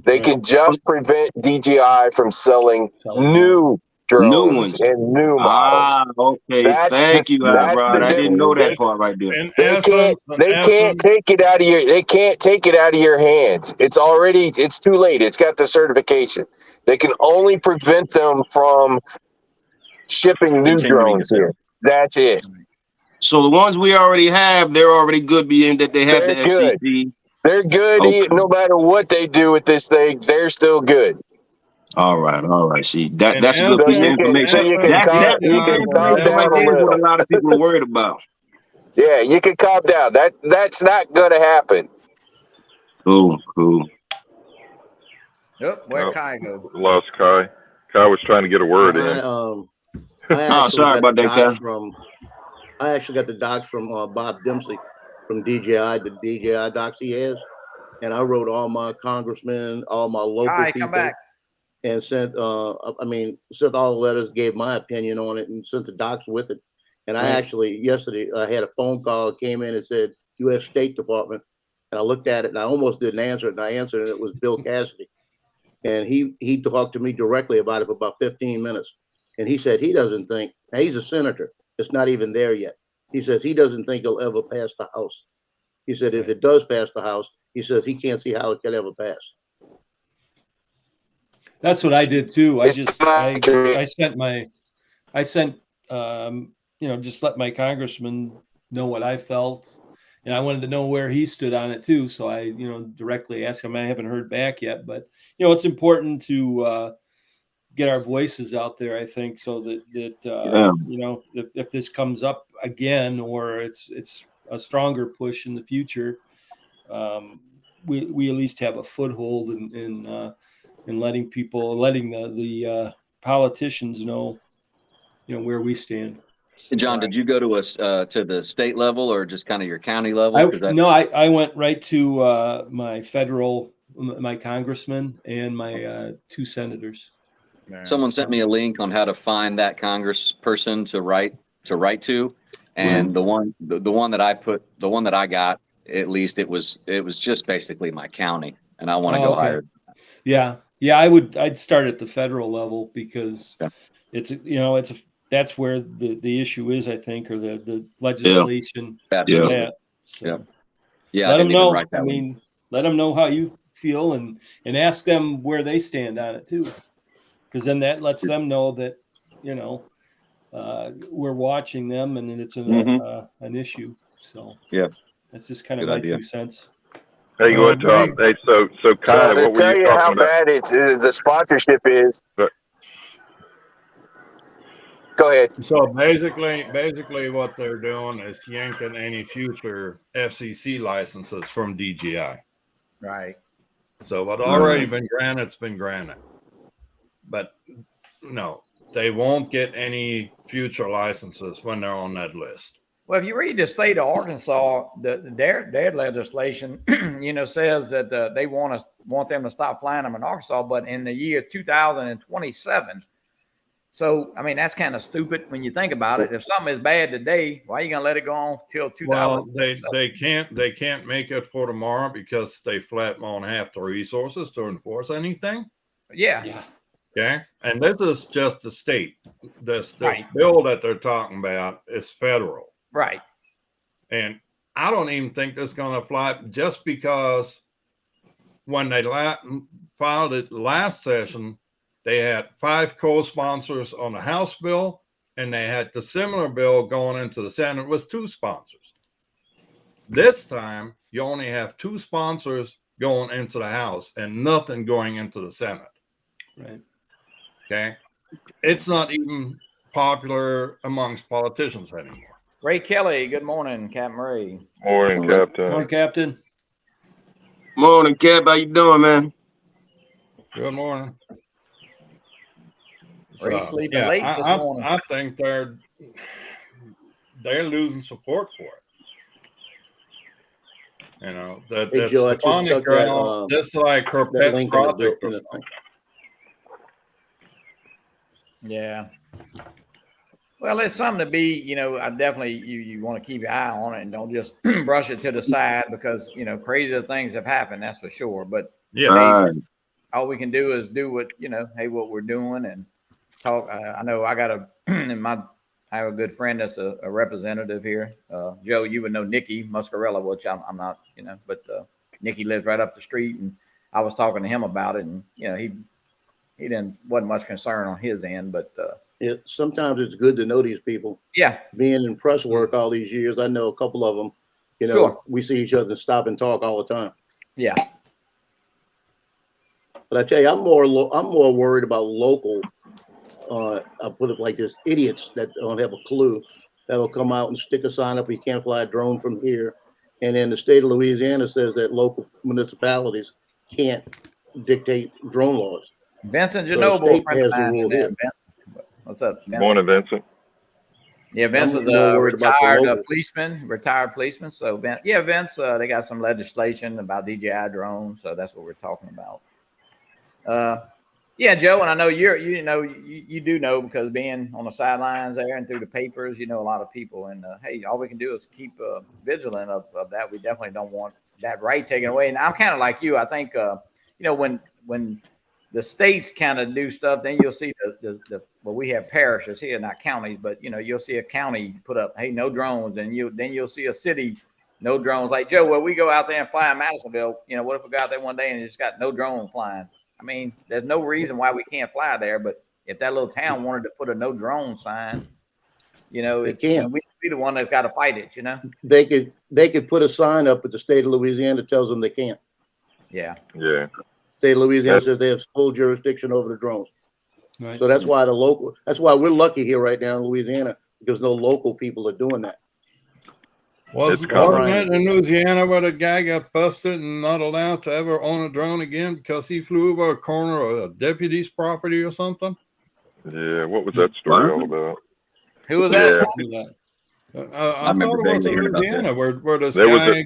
They can just prevent DJI from selling new drones and new models. Okay. Thank you, Rod. I didn't know that part right there. They can't take it out of your hands. It's too late. It's got the certification. They can only prevent them from shipping new drones here. That's it. So the ones we already have, they're already good, being that they have the FCC. They're good. Okay. No matter what they do with this thing, they're still good. All right. See, that's a good piece of information. So you can That's calm information right there is what a lot of people are worried about. Yeah, you can calm down. That's not going to happen. Cool. Yep, where'd Kai go? Lost Kai. Kai was trying to get a word in. Sorry about that, Kai. I actually got the docs from Bob Dempsey from DJI, the DJI docs he has. And I wrote all my congressmen, all my local people. Come back. And sent all the letters, gave my opinion on it, and sent the docs with it. And I actually, yesterday, I had a phone call, came in and said, U.S. State Department. And I looked at it, and I almost didn't answer it, and I answered it. It was Bill Cassidy. And he talked to me directly about it for about 15 minutes. And he said he doesn't think, now he's a senator. It's not even there yet. He says he doesn't think it'll ever pass the House. He said if it does pass the House, he says he can't see how it could ever pass. That's what I did too. I just let my congressman know what I felt, and I wanted to know where he stood on it too. So I, directly asked him. I haven't heard back yet, but it's important to get our voices out there. I think so that if this comes up again or it's a stronger push in the future, we at least have a foothold in letting the politicians know, where we stand. John, did you go to the state level or just kind of your county level? I went right to my congressman and my 2 senators. Someone sent me a link on how to find that congressperson to write to, and the one that I got, at least it was just basically my county, and I want to go higher. Yeah, I'd start at the federal level because that's where the issue is, I think, or the legislation. Absolutely. So Yeah. let them know. Let them know how you feel and ask them where they stand on it too. Because then that lets them know that, you know, we're watching them and it's an issue. So Yeah. that's just kind of Good my idea. 2 cents. Hey, go ahead, Tom. Hey, so So kind of to what were tell you you how talking about? bad the sponsorship is. But- Go ahead. So basically what they're doing is yanking any future FCC licenses from DJI. Right. So what already been granted, it's been granted. But no, they won't get any future licenses when they're on that list. Well, if you read the state of Arkansas, their legislation, you know, says that they want them to stop flying them in Arkansas, but in the year 2027. So, I mean, that's kind of stupid when you think about it. If something is bad today, why are you going to let it go on till 2000? Well, they can't make it for tomorrow because they flat won't have the resources to enforce anything. Yeah. Okay, and this is just the state. This Right. bill that they're talking about is federal, Right. and I don't even think this is going to fly just because when they filed it last session, they had 5 co-sponsors on the House bill, and they had the similar bill going into the Senate with 2 sponsors. This time, you only have 2 sponsors going into the House and nothing going into the Senate. Right. Okay. It's not even popular amongst politicians anymore. Ray Kelly, good morning, Captain Ray. Morning, Morning, Captain. Captain. Morning, Cap. How you doing, man? Good morning. Ray sleeping late this morning. I think they're losing support for it. You know, that Hey, Joe, I just Stefanik stuck girl, that, just like her that pet link in the project bill- or in the something. Yeah. Well, it's something to be, you know, I definitely, you want to keep your eye on it and don't just brush it to the side because, you know, crazier things have happened. That's for sure. But Yeah. Right. all we can do is do what, you know, hey, what we're doing and talk. I know I got I have a good friend that's a representative here. Joe, you would know Nikki Muscarella, which I'm not, you know, but Nikki lives right up the street, and I was talking to him about it, and you know, he wasn't much concern on his end, but sometimes it's good to know these people. yeah, Being in press work all these years, I know a couple of them. You know, Sure. we see each other and stop and talk all the time. yeah, But I tell you, I'm more worried about local. I'll put it like this: idiots that don't have a clue that'll come out and stick a sign up. You can't fly a drone from here, and then the state of Louisiana says that local municipalities can't dictate drone laws. Vincent So the Genoble, state friend has of the mine, rule there. here. Vincent. What's up, Vincent? Morning, Vincent. Yeah, Vince I'm is more a worried about the retired local. retired policeman. So, Vince, they got some legislation about DJI drones, so that's what we're talking about. Yeah, Joe, and I know you do know because being on the sidelines there and through the papers, you know a lot of people. And hey, all we can do is keep vigilant of that. We definitely don't want that right taken away. And I'm kind of like you. I think when the states kind of do stuff, then you'll see well, we have parishes here, not counties, but you'll see a county put up, hey, no drones, and then you'll see a city, no drones. Like Joe, well, we go out there and fly in Madisonville. What if we go out there one day and it's got no drone flying? I mean, there's no reason why we can't fly there, but if that little town wanted to put a no drone sign, it's can't. we'd be the one that's got to fight it. They could put a sign up, but the state of Louisiana tells them they can't. Yeah. Yeah. State of Louisiana says they have full jurisdiction over the drones. Right. So that's why we're lucky here right now in Louisiana, because no local people are doing that. Wasn't it in Louisiana where the guy got busted and not allowed to ever own a drone again because he flew over a corner of a deputy's property or something? Yeah. What was that story all about? Who was that? I remember thought it was vaguely in hearing about Louisiana where this There was guy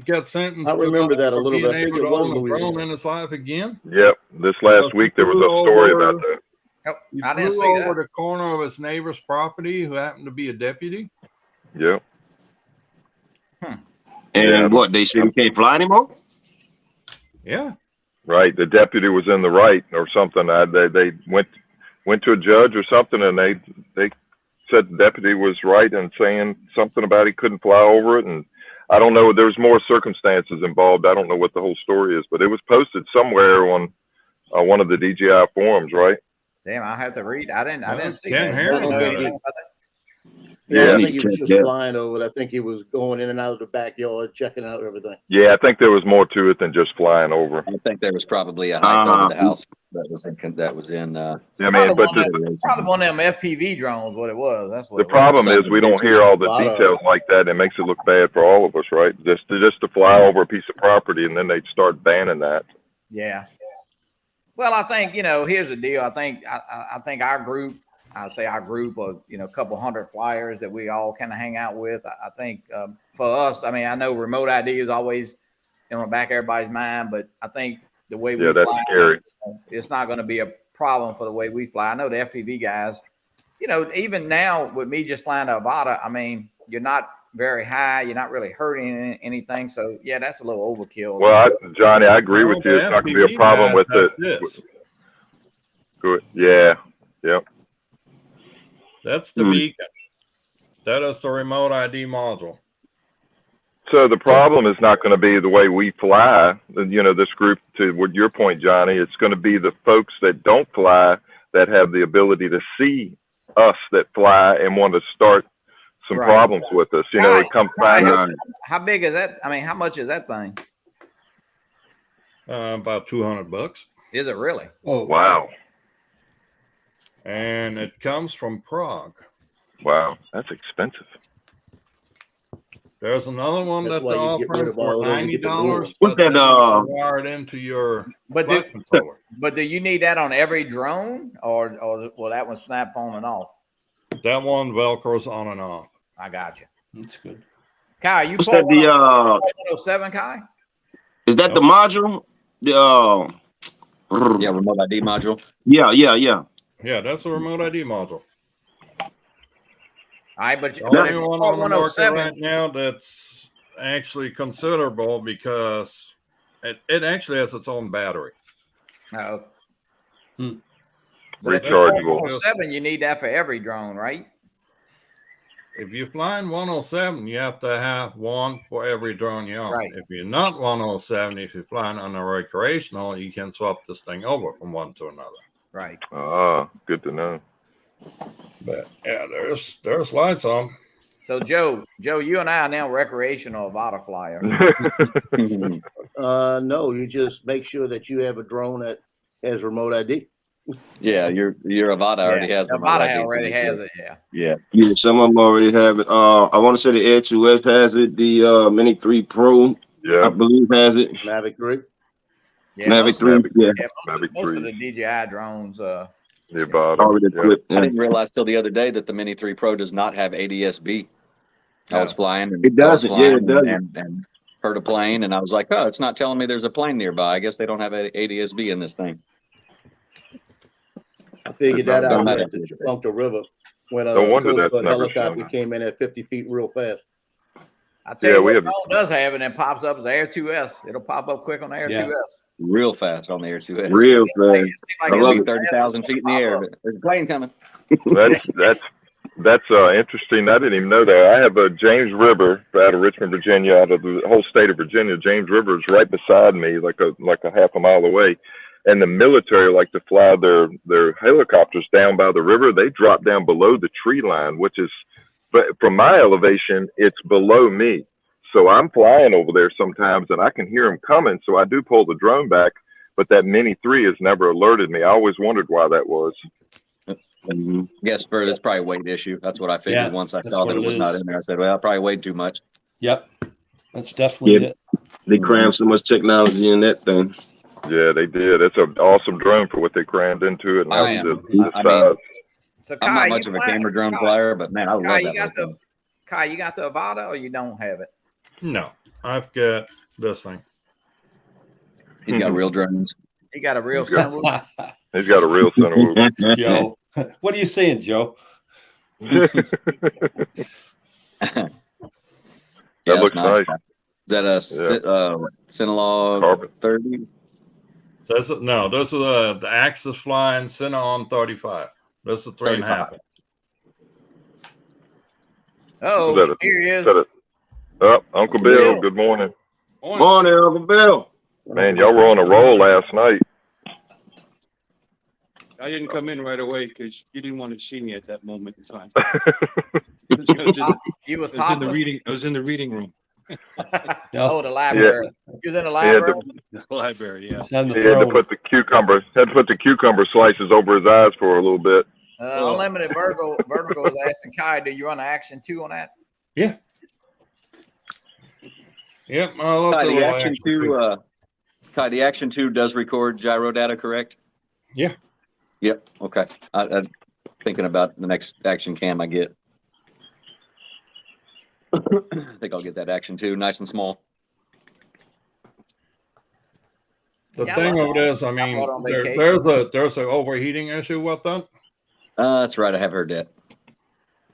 got sentenced. I remember that a to little being bit. I think able it to was own a drone Louisiana. in his life again. Yep. This last week there was a story about that. Oh, He I didn't flew see over that. the corner of his neighbor's property who happened to be a deputy. Yep. And Yeah. what, they said we can't fly anymore? Yeah. Right. The deputy was in the right or something. They went to a judge or something, and they said the deputy was right in saying something about he couldn't fly over it. And I don't know. There's more circumstances involved. I don't know what the whole story is, but it was posted somewhere on one of the DJI forums, right? Damn, I have to read. I didn't see Ken that. Harris I don't know did anything it. about that. Yeah, I I don't need think he to was check just that. flying over it. I think he was going in and out of the backyard, checking out everything. Yeah, I think there was more to it than just flying over. I think there was probably a hike over the house that was in. I mean, but Probably one of them FPV drones. What it was. That's what the it was. problem is we don't hear all the Lot of- details like that. It makes it look bad for all of us, right? Just to fly over a piece of property and then they'd start banning that. Yeah. Well, I think, here's the deal. I think our group, I'd say our group of, a couple hundred flyers that we all kind of hang out with. I think for us, I mean, I know remote ID is always in the back of everybody's mind, but I think the way we Yeah, that's fly, scary. it's not going to be a problem for the way we fly. I know the FPV guys, even now with me just flying to Avata, I mean, you're not very high. You're not really hurting anything. So, yeah, that's a little overkill. Well, Johnny, I agree with you. It's not going to be a problem with it. This. Good. Yeah. Yep. That's the beacon. That is the remote ID module. So the problem is not going to be the way we fly. This group, to what your point, Johnny, it's going to be the folks that don't fly that have the ability to see us that fly and want to start some Right. problems with us. It comes back. How big is that? I mean, how much is that thing? About $200. Is it really? Oh, Wow. And it comes from Prague. Wow. That's expensive. There's another one That's that why they're you get rid offering of all for of them to get the $90. What's but that, then you can wire it into your But do, flight controller. but do you need that on every drone, or will that one snap on and off? That one Velcros on and off. I got you, that's good. Kai. You What's pull that? The 107, Kai? is that the module? The Yeah, remote ID module. yeah. Yeah, that's a remote ID module. All right, but The but only if you one pull on the market 107, right now that's actually considerable because it actually has its own battery. no. Hmm. But if you pull Rechargeable. 107, you need that for every drone, right? If you're flying 107, you have to have one for every drone you're on. Right. If you're not 107, if you're flying on a recreational, you can swap this thing over from one to another. Right. Good to know. But yeah, there's lights on. So Joe, you and I are now recreational Avata flyer. No, you just make sure that you have a drone that has remote ID. Yeah, your Avata already has remote Avata ID, so already you're has good. it. Yeah. Yeah. Yeah, some of them already have it. I want to say the Air 2S has it. The Mini 3 Pro, I Yeah. believe, has it. Mavic 3. Yeah. Mavic most, 3, yeah, most of the DJI drones. The bottom. already Yeah. equipped. I Yeah. didn't realize till the other day that the Mini 3 Pro does not have ADS-B. I was flying and It doesn't, I was yeah, it flying doesn't. and heard a plane and I was like, oh, it's not telling me there's a plane nearby. I guess they don't have ADS-B in this thing. I figured that Don't out matter. at the Chunka River when a No wonder Coast that's Guard never helicopter shown. came in at 50 feet real fast. I tell Yeah, you we what, have- drone does have it and pops up as Air 2S. It'll pop up quick on the Air Yeah. 2S. Real fast on the Air 2S. Real Seems like- fast. it seems like I it's love so it. fast, 30,000 it's feet in the gonna air. pop up. There's a plane coming. That's interesting. I didn't even know that. I have a James River out of Richmond, Virginia, out of the whole state of Virginia. James River is right beside me, like a half a mile away. And the military like to fly their helicopters down by the river. They drop down below the tree line, which is, but from my elevation, it's below me. So I'm flying over there sometimes, and I can hear them coming. So I do pull the drone back, but that Mini 3 has never alerted me. I always wondered why that was. Mhm. Guess for it's probably a weight issue. That's what I figured Yeah, once I that's saw what that it it was not is. in there. I said, well, I probably weighed too much. Yep, that's definitely Yeah. it. They crammed so much technology in that thing. Yeah, they did. It's an awesome drone for what they crammed into it. And I that's am. the I mean, size. So I'm Kai, not you much of a fly- camera drone Kai, flyer, but man, I love Kai, that you little got the thing. Kai, you got the Avata or you don't have it? No, I've got this thing. He's got real drones. You got a real Yeah. sunroof? He's got a real center. Joe, what are you saying, Joe? That Yeah, it's looks nice. Is that a Synolog Carbon. 30? This is the Axis flying Cineon 35. This is 3.5. Oh, Is that a- here he Is is. that a Uncle Bill, good morning. Morning, Uncle Bill. Man, y'all were on a roll last night. I didn't come in right away because you didn't want to see me at that moment in time. You was I was in the topless? reading. I was in the reading room. Oh, the library. You was in the He had library? The library, yeah. It's on the He had to throne. put the cucumber slices over his eyes for a little bit. Unlimited Virgo is asking Kai, do you run an Action 2 on that? Yep. I looked at The the Action 2, Kai, the Action 2 does record gyro data, correct? Yeah. Yep. Okay. I'm thinking about the next Action Cam I get. I think I'll get that Action 2, nice and small. The Yeah, thing I of it is, I mean, bought on vacation. there's an overheating issue with that, That's right. I have heard that.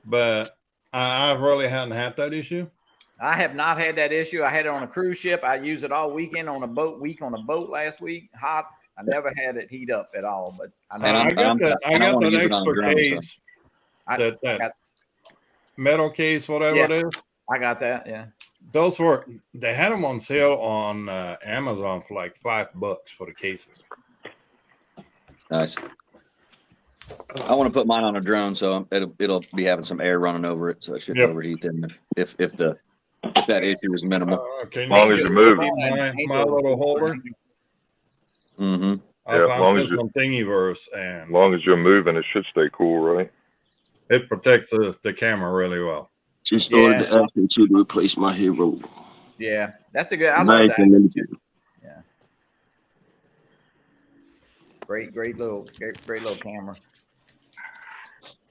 but I really hadn't had that issue. I have not had that issue. I had it on a cruise ship. I used it all weekend on a boat last week. Hot. I never had it heat up at all, but I know. I got that. I got wanna that use it on a extra drone, so. case, I that got- metal case, whatever Yeah. it is. I got that. Yeah. Those they had them on sale on Amazon for like $5 for the cases. Nice. I want to put mine on a drone, so it'll be having some air running over it, so it shouldn't Yep. overheat. Then if that issue is minimal. Can As long as you you're moving. my little holder? Mm-hmm. I Yeah, as found long as this you- on Thingiverse, As and long as you're moving, it should stay cool, right? it protects the camera really well. Just ordered Yeah. the Action 2 to replace my Hero. Yeah. That's a good. I love Nice that. and limited. Great little camera.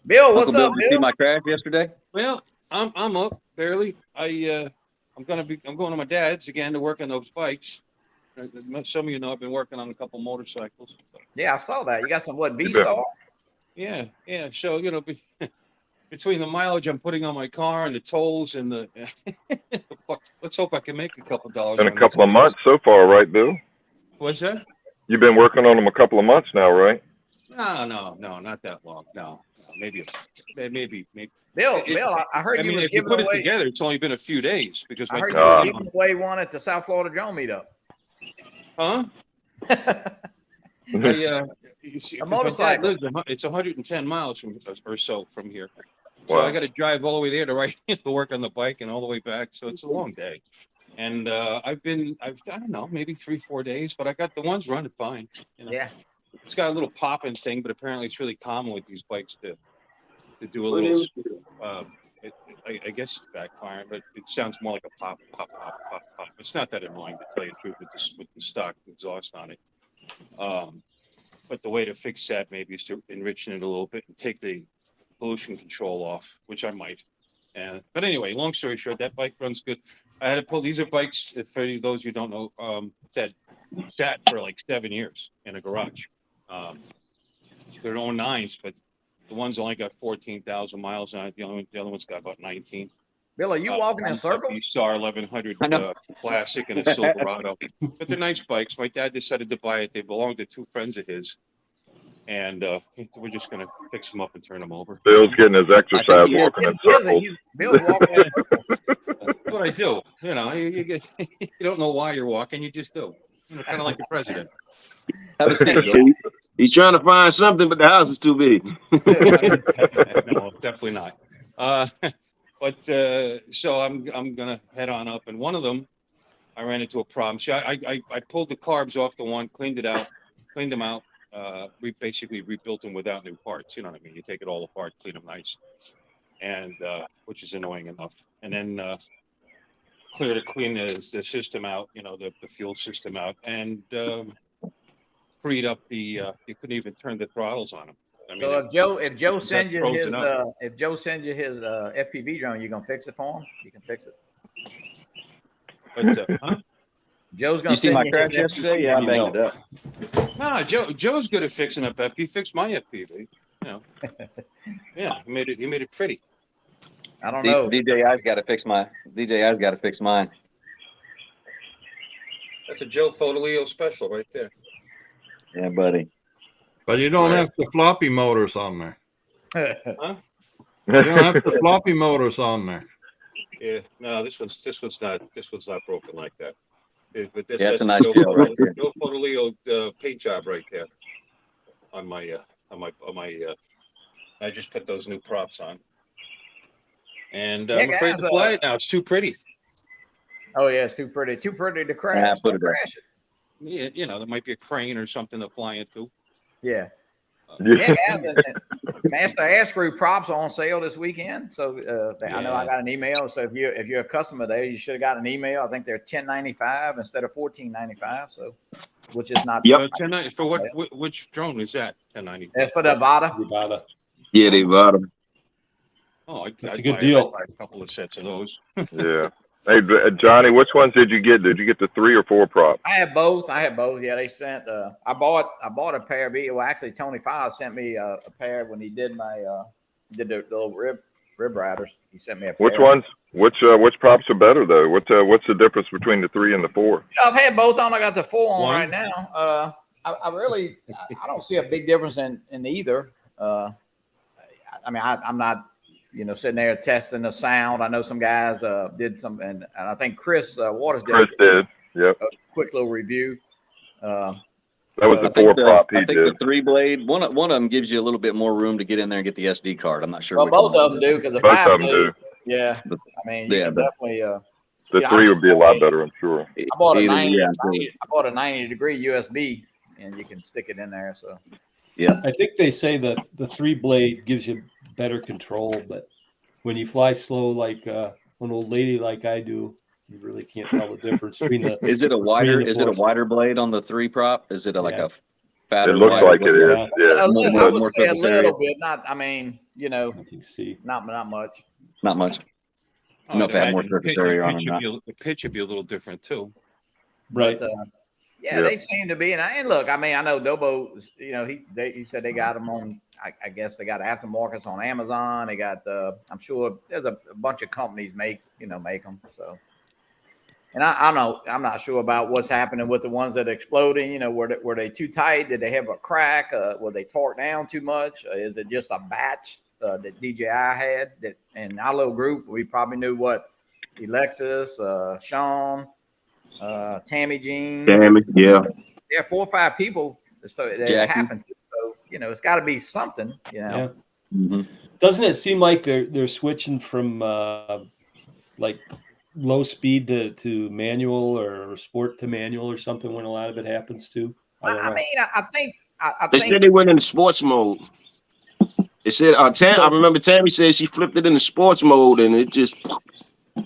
Bill, what's Uncle Bill, up, did you see Bill? my crash yesterday? Well, I'm up barely. I'm going to my dad's again to work on those bikes. Some of you know I've been working on a couple motorcycles. Yeah, I saw that. You got some what? bet. V-Star? Yeah. So between the mileage I'm putting on my car and the tolls and the, let's hope I can make a couple dollars. Been a on couple this. of months so far, right, Bill? What's that? You've been working on them a couple of months now, right? No, not that long. No, maybe. Bill, It- Bill, I heard I you mean, was if you giving put it away. together, it's only been a few days because I my heard you car- were giving away one at the South Florida Drone meetup. Huh? You see, A 'cause my dad motorcycle. lives it's 110 miles or so from here. So Wow. I got to drive all the way there to work on the bike and all the way back. So it's a long day. And I don't know, maybe 3-4 days, but I got the ones running fine. You know? Yeah. It's got a little popping thing, but apparently it's really common with these bikes to do a little. I guess it's backfiring, but it sounds more like a pop. It's not that annoying to tell you the truth with the stock exhaust on it. But the way to fix that maybe is to enrich it a little bit and take the pollution control off, which I might. But anyway, long story short, that bike runs good. I had to pull. These are bikes, for any of those you don't know, that sat for like 7 years in a garage. They're 09s, but the one's only got 14,000 miles on it. The other one's got about 19. Bill, are you walking in circles? The Star 1100 I know. Classic and a Silverado. But they're nice bikes. My dad decided to buy it. They belong to two friends of his. And we're just going to fix them up and turn them over. Bill's getting his exercise he is. walking in He is, circles. Bill's walking in circles. That's what I do. You know, you don't know why you're walking. You just do. You know, kind of like the president. Have a seat, Bill. He's trying to find something, but the house is too big. No, definitely not. So I'm gonna head on up, and one of them, I ran into a problem. See, I pulled the carbs off the one, cleaned them out, basically rebuilt them without new parts. You know what I mean? You take it all apart, clean them nice, and which is annoying enough, and then clean the system out. You know, the fuel system out, and freed up you couldn't even turn the throttles on them. I mean, So if Joe sends you frozen his up. FPV drone, you gonna fix it for him? You can fix it. but, huh? Joe's gonna You see send my you crash his yesterday? Yeah, I banged it up. No, Joe's good at fixing up FPV. He fixed my FPV. You know, yeah, he made it pretty. I don't know. DJI's got to fix mine. That's a Joe Fodolio special right there. Yeah, buddy. But you don't Right. have the floppy motors on there. Huh? You don't have the floppy motors on there. Yeah, no, this one's not broken like that. But Yeah, it's a nice deal right there. No Photoleo paint job right there on my. I just put those new props on, and Yeah, I'm afraid guys, to fly it now. It's too pretty. Oh yeah, it's too pretty to crash. Yeah, put Don't it there. crash it. Yeah, there might be a crane or something to fly into. Yeah. Yeah. Yeah, guys, and Master Air Screw props are on sale this weekend. So I know I got an email. So if you're a customer there, you should have got an email. I think they're $10.95 instead of $14.95. So, which is not. Yep. 1090 for which drone is that? 1090. That's for the Avata. Nevada. Yeah, they bought them. Oh, That's I'd a good buy- deal. I'd buy a couple of sets of those. Yeah. Hey, Johnny, which ones did you get? Did you get the 3 or 4 prop? I have both. Yeah, they sent. I bought a pair of well, actually, Tony Files sent me a pair when he did my did the little rib riders. He sent me a pair. Which ones? Which props are better though? What's the difference between the 3 and the 4? I've had both on. I got the 4 on One. right now. I don't see a big difference in either. I mean, I'm not, sitting there testing the sound. I know some guys did some, and I think Chris Waters did Yep. a quick little review. That was So the I think 4 prop he I think did. the 3-blade one of them gives you a little bit more room to get in there and get the SD card. I'm not sure. Well, which both one of them do because the Both 5 of them do. Yeah, But- I mean, you yeah, can but- definitely. The Yeah, 3 would be a lot better, I'm sure. I bought a Either, 90. yeah, I bought a 90-degree USB, and you can stick it in there. So I think they say that the 3-blade gives you better control, but when you fly slow like an old lady like I do, you really can't tell the difference between the. Is it a between wider? the Is it a four. wider blade on the 3 prop? Is it like Yeah. a fatter? It looks wider like it blade? is. Yeah. I More would say a surface area. little bit. Not. I mean, I think C. not much. Not much. I don't know if it had more surface area on it or not. The pitch would be a little different too. Right. But, yeah, Yeah. they seem to be. And look, I mean, I know Dobo. He said they got them on. I guess they got aftermarkets on Amazon. They got. I'm sure there's a bunch of companies make them. So. And I'm not sure about what's happening with the ones that are exploding. Were they too tight? Did they have a crack? Were they torqued down too much? Is it just a batch that DJI had? That in our little group, we probably knew what Alexis, Sean, Tammy Jean. Damn it. Yeah. There are 4 or 5 people that Jackie. happened to. So it's got to be something. Yeah. Mhm. Doesn't it seem like they're switching from like low speed to manual or sport to manual or something when a lot of it happens too? I don't I know. mean, I think. I They think said they went into sports mode. They said, I remember Tammy said she flipped it into sports mode and it just,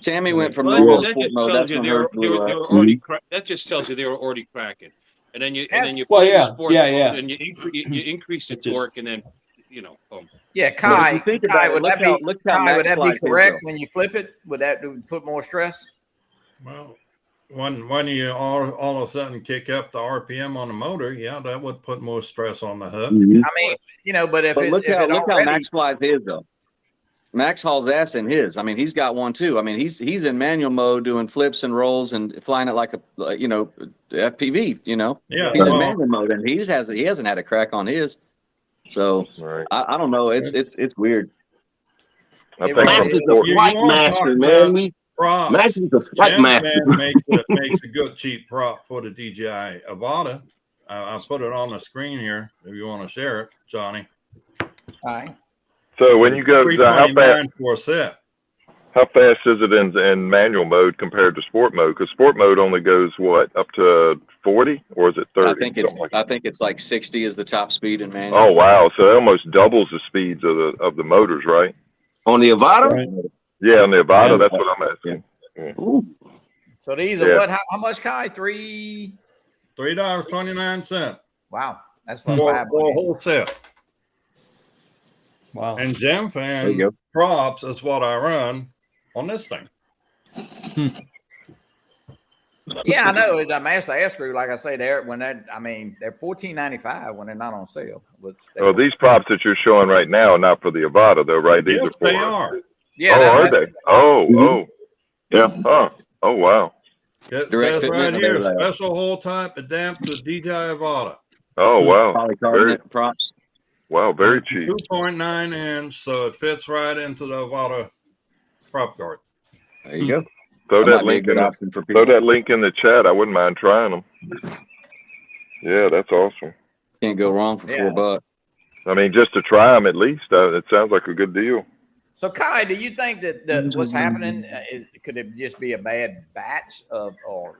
Tammy went from Well, normal that sport just mode. tells That's you when they were, her they were, blew they up. were already that just tells you they were already cracking. And then you Well, put it in yeah. sport Yeah, mode yeah. and you increase the It just- torque and then boom. Yeah, But Kai. if you think Kai, about it, would look that how be? look how Kai, Max would that be flies his, correct though. when you flip it? Would that put more stress? Well, when you all of a sudden kick up the RPM on the motor, yeah, that would put more stress on the hook. I mean, but if But it, look if how it look how already, Max flies his though. Max hauls ass in his. I mean, he's got one too. I mean, he's in manual mode doing flips and rolls and flying it like a FPV. Yeah, He's in well, manual mode and he hasn't had a crack on his. So Right. I don't know. It's weird. I It think was- Max is from the sport- You flight wanna master, talk man. about props. Max is the flight Jam master. Man makes a good cheap prop for the DJI Avata. I'll put it on the screen here if you want to share it, Johnny. all right. So when you go, how fast? $329 for a set. How fast is it in manual mode compared to sport mode? Because sport mode only goes what, up to 40 or is it 30? I think it's Something like I think it's like 60 is the top speed in that. manual. Oh wow! So it almost doubles the speeds of the motors, right? On the Avata? Right. Yeah, on the Avata. That's what I'm asking. Ooh. So these are Yeah. what? How much, Kai? $3.29 Wow, that's for for 5 a whole set. Wow. And Jam There you Fan go. props is what I run on this thing. Yeah, I know. The Master Air Screw, like I say, they're $14.95 when they're not on sale. Which they, Well, these props that you're showing right now are not for the Avata, though, right? These Yes, are for. they are. yeah, Oh, are that's- they? Oh, Mhm. Yeah. Huh. Oh, wow. It Direct says fit right mitt, here, they're like- special hole type adapt to DJI Avata. Oh, wow. Polycarbonate props. Wow, very cheap. 2.9 inch, so it fits right into the Avata prop guard. There you go. Throw That that might be a link good in. option for people. Throw that link in the chat. I wouldn't mind trying them. Yeah, that's awesome. Can't go wrong for Yeah. $4. I mean, just to try them at least. It sounds like a good deal. So, Kai, do you think that what's happening could it just be a bad batch or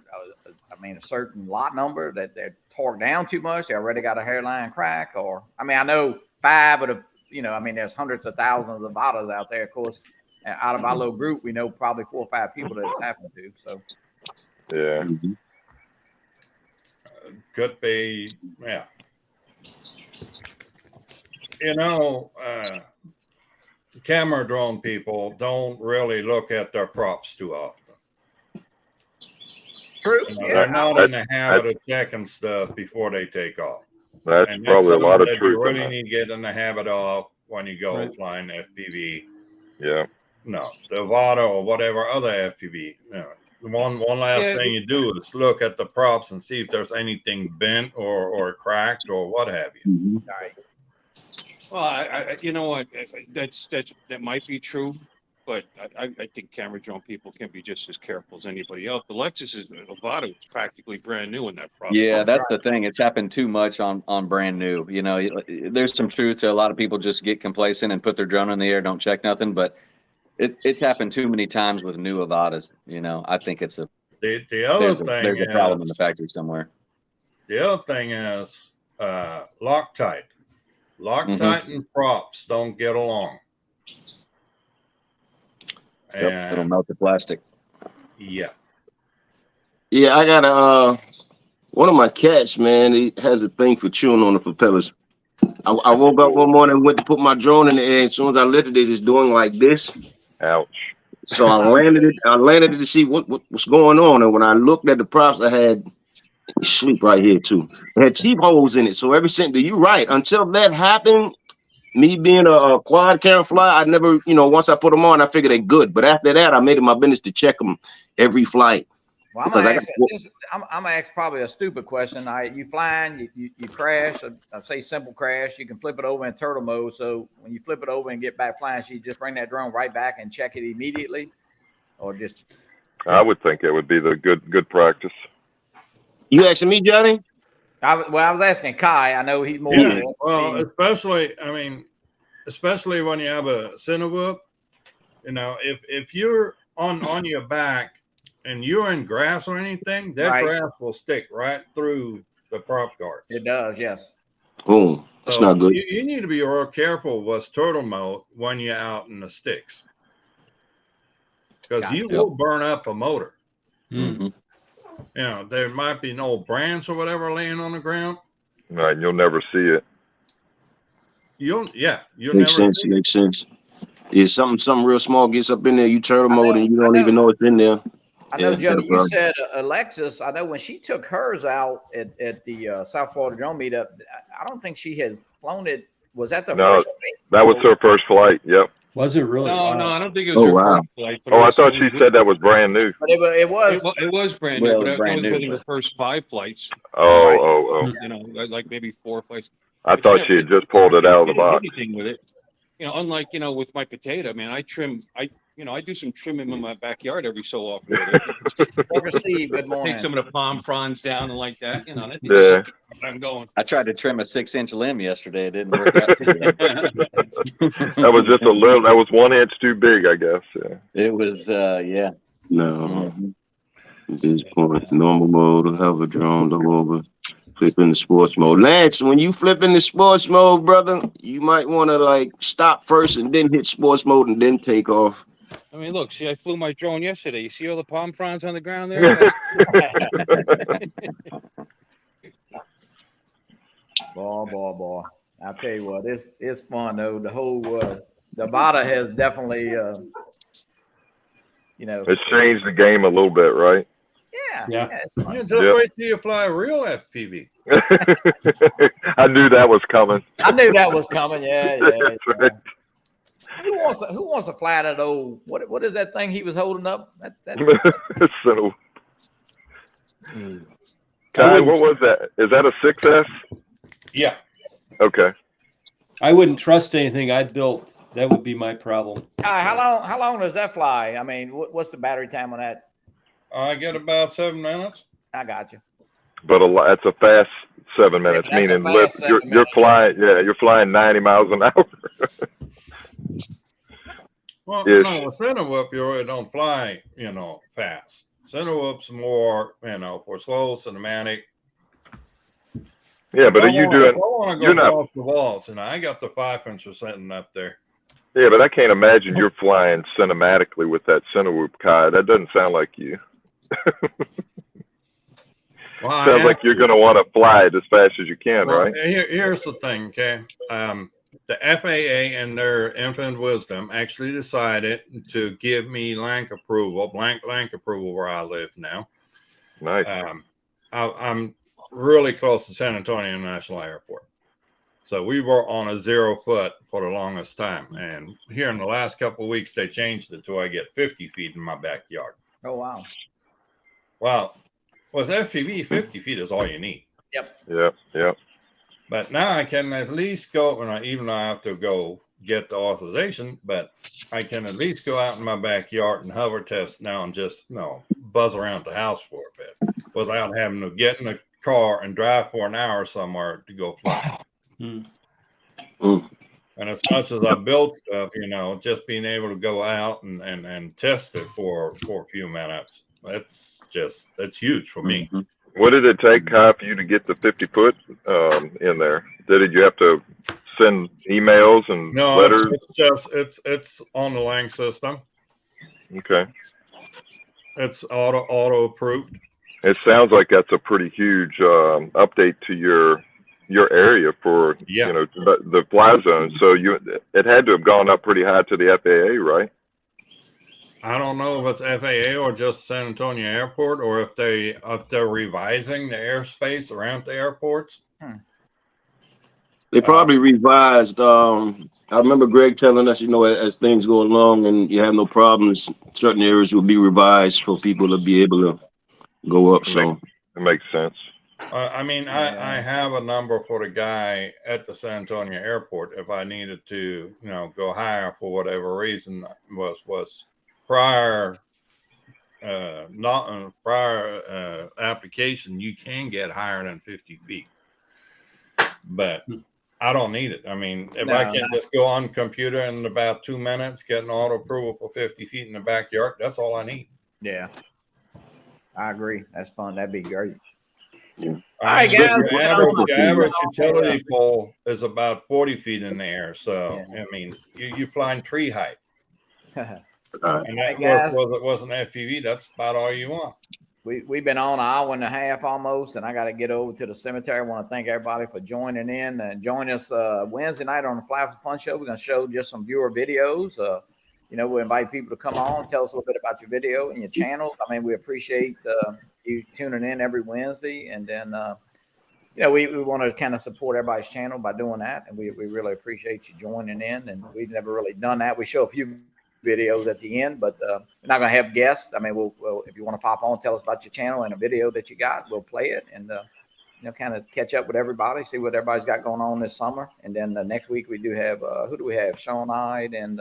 I mean, a certain lot number that they're torqued down too much? They already got a hairline crack, or I mean, I know 5 of the, I mean, there's hundreds of thousands of Avatas out there. Of course, out of our little group, we know probably 4 or 5 people that it's happened to. So, Yeah. Could be, yeah. Camera drone people don't really look at their props too often. true. They're not in the habit of checking stuff before they take off. That's And probably a lot of something that truth you in really that. need to get in the habit of when you go Right. flying FPV. Yeah. No, the Avata or whatever other FPV. One last Yeah. thing you do is look at the props and see if there's anything bent or cracked or what have you. Well, I you know what? That might be true, but I think camera drone people can be just as careful as anybody else. The Lexus Avata is practically brand new in that product. Yeah, that's the thing. It's happened too much on brand new. There's some truth to a lot of people just get complacent and put their drone in the air, don't check nothing. But it's happened too many times with new Avatas. I think it's The other there's thing a problem in the is factory somewhere. the other thing is Loctite. Loctite and props don't get along. Yep, it'll And melt the plastic. yeah, Yeah, I got one of my cats, man. He has a thing for chewing on the propellers. I woke up one morning and went to put my drone in the air. As soon as I lifted it, it's doing like this. Ouch. So I landed it. I landed it to see what's going on. And when I looked at the props, I had sleep right here too. It had cheap holes in it. So ever since, you're right. Until that happened, me being a quad camera fly, I never, once I put them on, I figured they're good. But after that, I made it my business to check them every flight. well, I'm gonna ask probably a stupid question. You flying, you crash, I say simple crash. You can flip it over in turtle mode. So when you flip it over and get back flying, so you just bring that drone right back and check it immediately, or just. I would think it would be the good practice. You asking me, Johnny? I was asking Kai. I know he's more. yeah. Well, especially when you have a Cinewoop, if you're on your back and you're in grass or anything, that Right. grass will stick right through the prop guard. It does, yes. Oh, that's So not good. You need to be real careful with turtle mode when you're out in the sticks, because Gotcha. you will burn up a motor. Mm. There might be no branch or whatever laying on the ground. Right, you'll never see it. You'll never Makes sense. see it. Makes sense. Yeah, something real small gets up in there, you turtle I mode, know, and you I don't know. even know it's in there. I know, Yeah, Joe, no you problem. said Alexis. I know when she took hers out at the South Florida Drone Meetup, I don't think she has flown it. Was that the No, first? That was her first flight. Yep. Was it really? No, Wow. no, I don't think it was Oh, her wow. first flight. but it Oh, I was thought something she said that was brand new. But it was. It was brand Well, new, but brand that was new, within but- the first 5 flights. Oh. Like maybe 4 flights. I thought she had just pulled it out of the Didn't do box. anything with it. Unlike with my potato, man, I do some trimming in my backyard every so often. With it. Walker Steve, good morning. Take some of the palm fronds down and like that. That's Yeah. just where I'm going. I tried to trim a 6-inch limb yesterday. It didn't work out. Too good. That was just a little. That was 1 inch too big, I guess. Yeah. It was, yeah. No, Mhm. at this point, normal mode, hover drone, go over, flip into sports mode. Lance, when you flip into sports mode, brother, you might want to stop first and then hit sports mode and then take off. I mean, look, see, I flew my drone yesterday. You see all the palm fronds on the ground there? Boy. I'll tell you what, it's fun though. The whole the Avata has definitely It's changed the game a little bit, right? yeah, it's fun. Just Yep. wait till you fly a real FPV. I knew that was coming. I knew that was coming. Yeah. That's right. Who wants to fly that old what is that thing he was holding up? That So, Kai, what was that? Is that a 6S? Yeah. Okay. I wouldn't trust anything I built That would be my problem. How long does that fly? I mean, what's the battery time on that? I get about 7 minutes. I got you. But it's a fast 7 minutes, that's a meaning fast 7 you're minutes. flying. Yeah, you're flying 90 miles an hour. Well, Yes. no, the center whoop, you really don't fly, fast. Center whoop's more, for slow cinematic. Yeah, but are you doing? I want to you're go not- off the walls, I got the 5-incher sitting up there. Yeah, but I can't imagine you're flying cinematically with that center whoop, Kai. That doesn't sound like you. Well, I Sounds have like you're going to want to fly it as fast as you can, Well, right? Here's the thing, okay? The FAA, in their infinite wisdom, actually decided to give me blank approval where I live now. Nice. I'm really close to San Antonio International Airport. So we were on a 0 foot for the longest time. And here in the last couple of weeks, they changed it to I get 50 feet in my backyard. Oh, wow. Well, with FPV, 50 feet is all you need. Yep. Yeah. But now I can at least go, even though I have to go get the authorization, but I can at least go out in my backyard and hover test now and just, buzz around the house for a bit without having to get in a car and drive for an hour somewhere to go fly. Hmm. And as much as I built stuff, just being able to go out and test it for a few minutes, that's huge for me. What did it take, Kai, for you to get the 50 foot in there? Did you have to send emails and No, letters? it's on the Lang system. Okay. It's auto approved. It sounds like that's a pretty huge update to your area for the fly zone. So it had to have gone up pretty high to the FAA, right? I don't know if it's FAA or just San Antonio Airport, or if they're revising the airspace around the airports. They probably revised. I remember Greg telling us, as things go along and you have no problems, certain areas will be revised for people to be able to go up. So it makes sense. I have a number for the guy at the San Antonio Airport if I needed to, go higher for whatever reason. Was prior application, you can get higher than 50 feet, but I don't need it. If I can just go on computer in about 2 minutes, get an auto approval for 50 feet in the backyard, that's all I need. Yeah. I agree. That's fun. That'd be great. All right, guys. The average utility pole is about 40 feet in the air. So, you're flying tree height. And that wasn't FPV. That's about all you want. We've been on an hour and a half almost, and I got to get over to the cemetery. I want to thank everybody for joining in and join us Wednesday night on the Fly for Fun show. We're going to show just some viewer videos. We'll invite people to come on, tell us a little bit about your video and your channel. We appreciate you tuning in every Wednesday. And then, we want to kind of support everybody's channel by doing that. And we really appreciate you joining in. And we've never really done that. We show a few videos at the end, but we're not going to have guests. We'll if you want to pop on, tell us about your channel and a video that you got, we'll play it and kind of catch up with everybody, see what everybody's got going on this summer. And then next week we do have who do we have? Sean Hyde and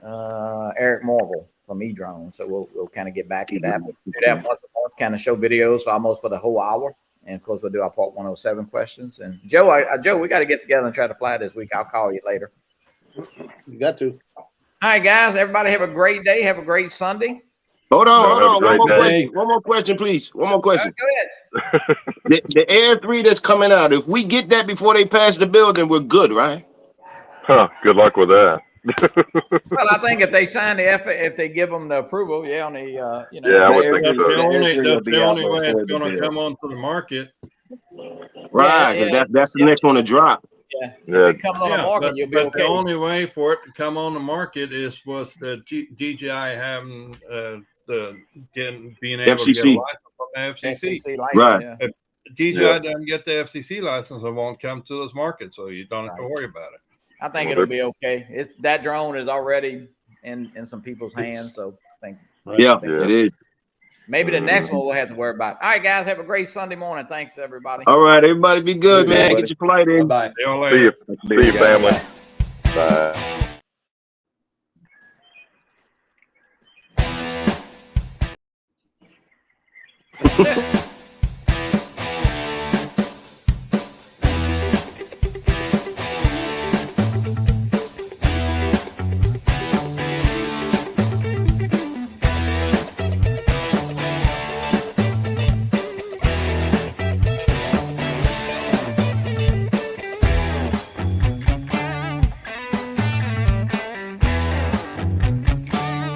Eric Morville from eDrone. So we'll kind of get back to that. We'll do that once a month, kind of show videos almost for the whole hour. And of course we'll do our part 107 questions. And Joe, Joe, we got to get together and try to fly this week. I'll call you later. You got to. All right, guys. Everybody have a great day. Have a great Sunday. Hold on. Have a great One more question, please. One more question. Go ahead. The Air 3 that's coming out, if we get that before they pass the bill, then we're good, right? Good luck with that. Well, I think if they sign if they give them the approval, on the Yeah, I would think That's so. the only way it's going to come onto the market. Right, 'cause that's the next one to drop. Yeah. Yeah. If it comes on the market, you'll be but okay. the only way for it to come on the market was the DJI having being able FCC. to get a license from the FCC. FCC license, Right. yeah. If DJI doesn't get the FCC license, it won't come to this market, so you don't have to worry about it. I think it'll be okay. That drone is already in some people's hands, so I think Yeah, Yeah. it is. maybe the next one we'll have to worry about. All right, guys, have a great Sunday morning. Thanks, everybody. All right, everybody be good, Good, man. buddy. Get your flight in. Bye. See you See later. you, family. Bye.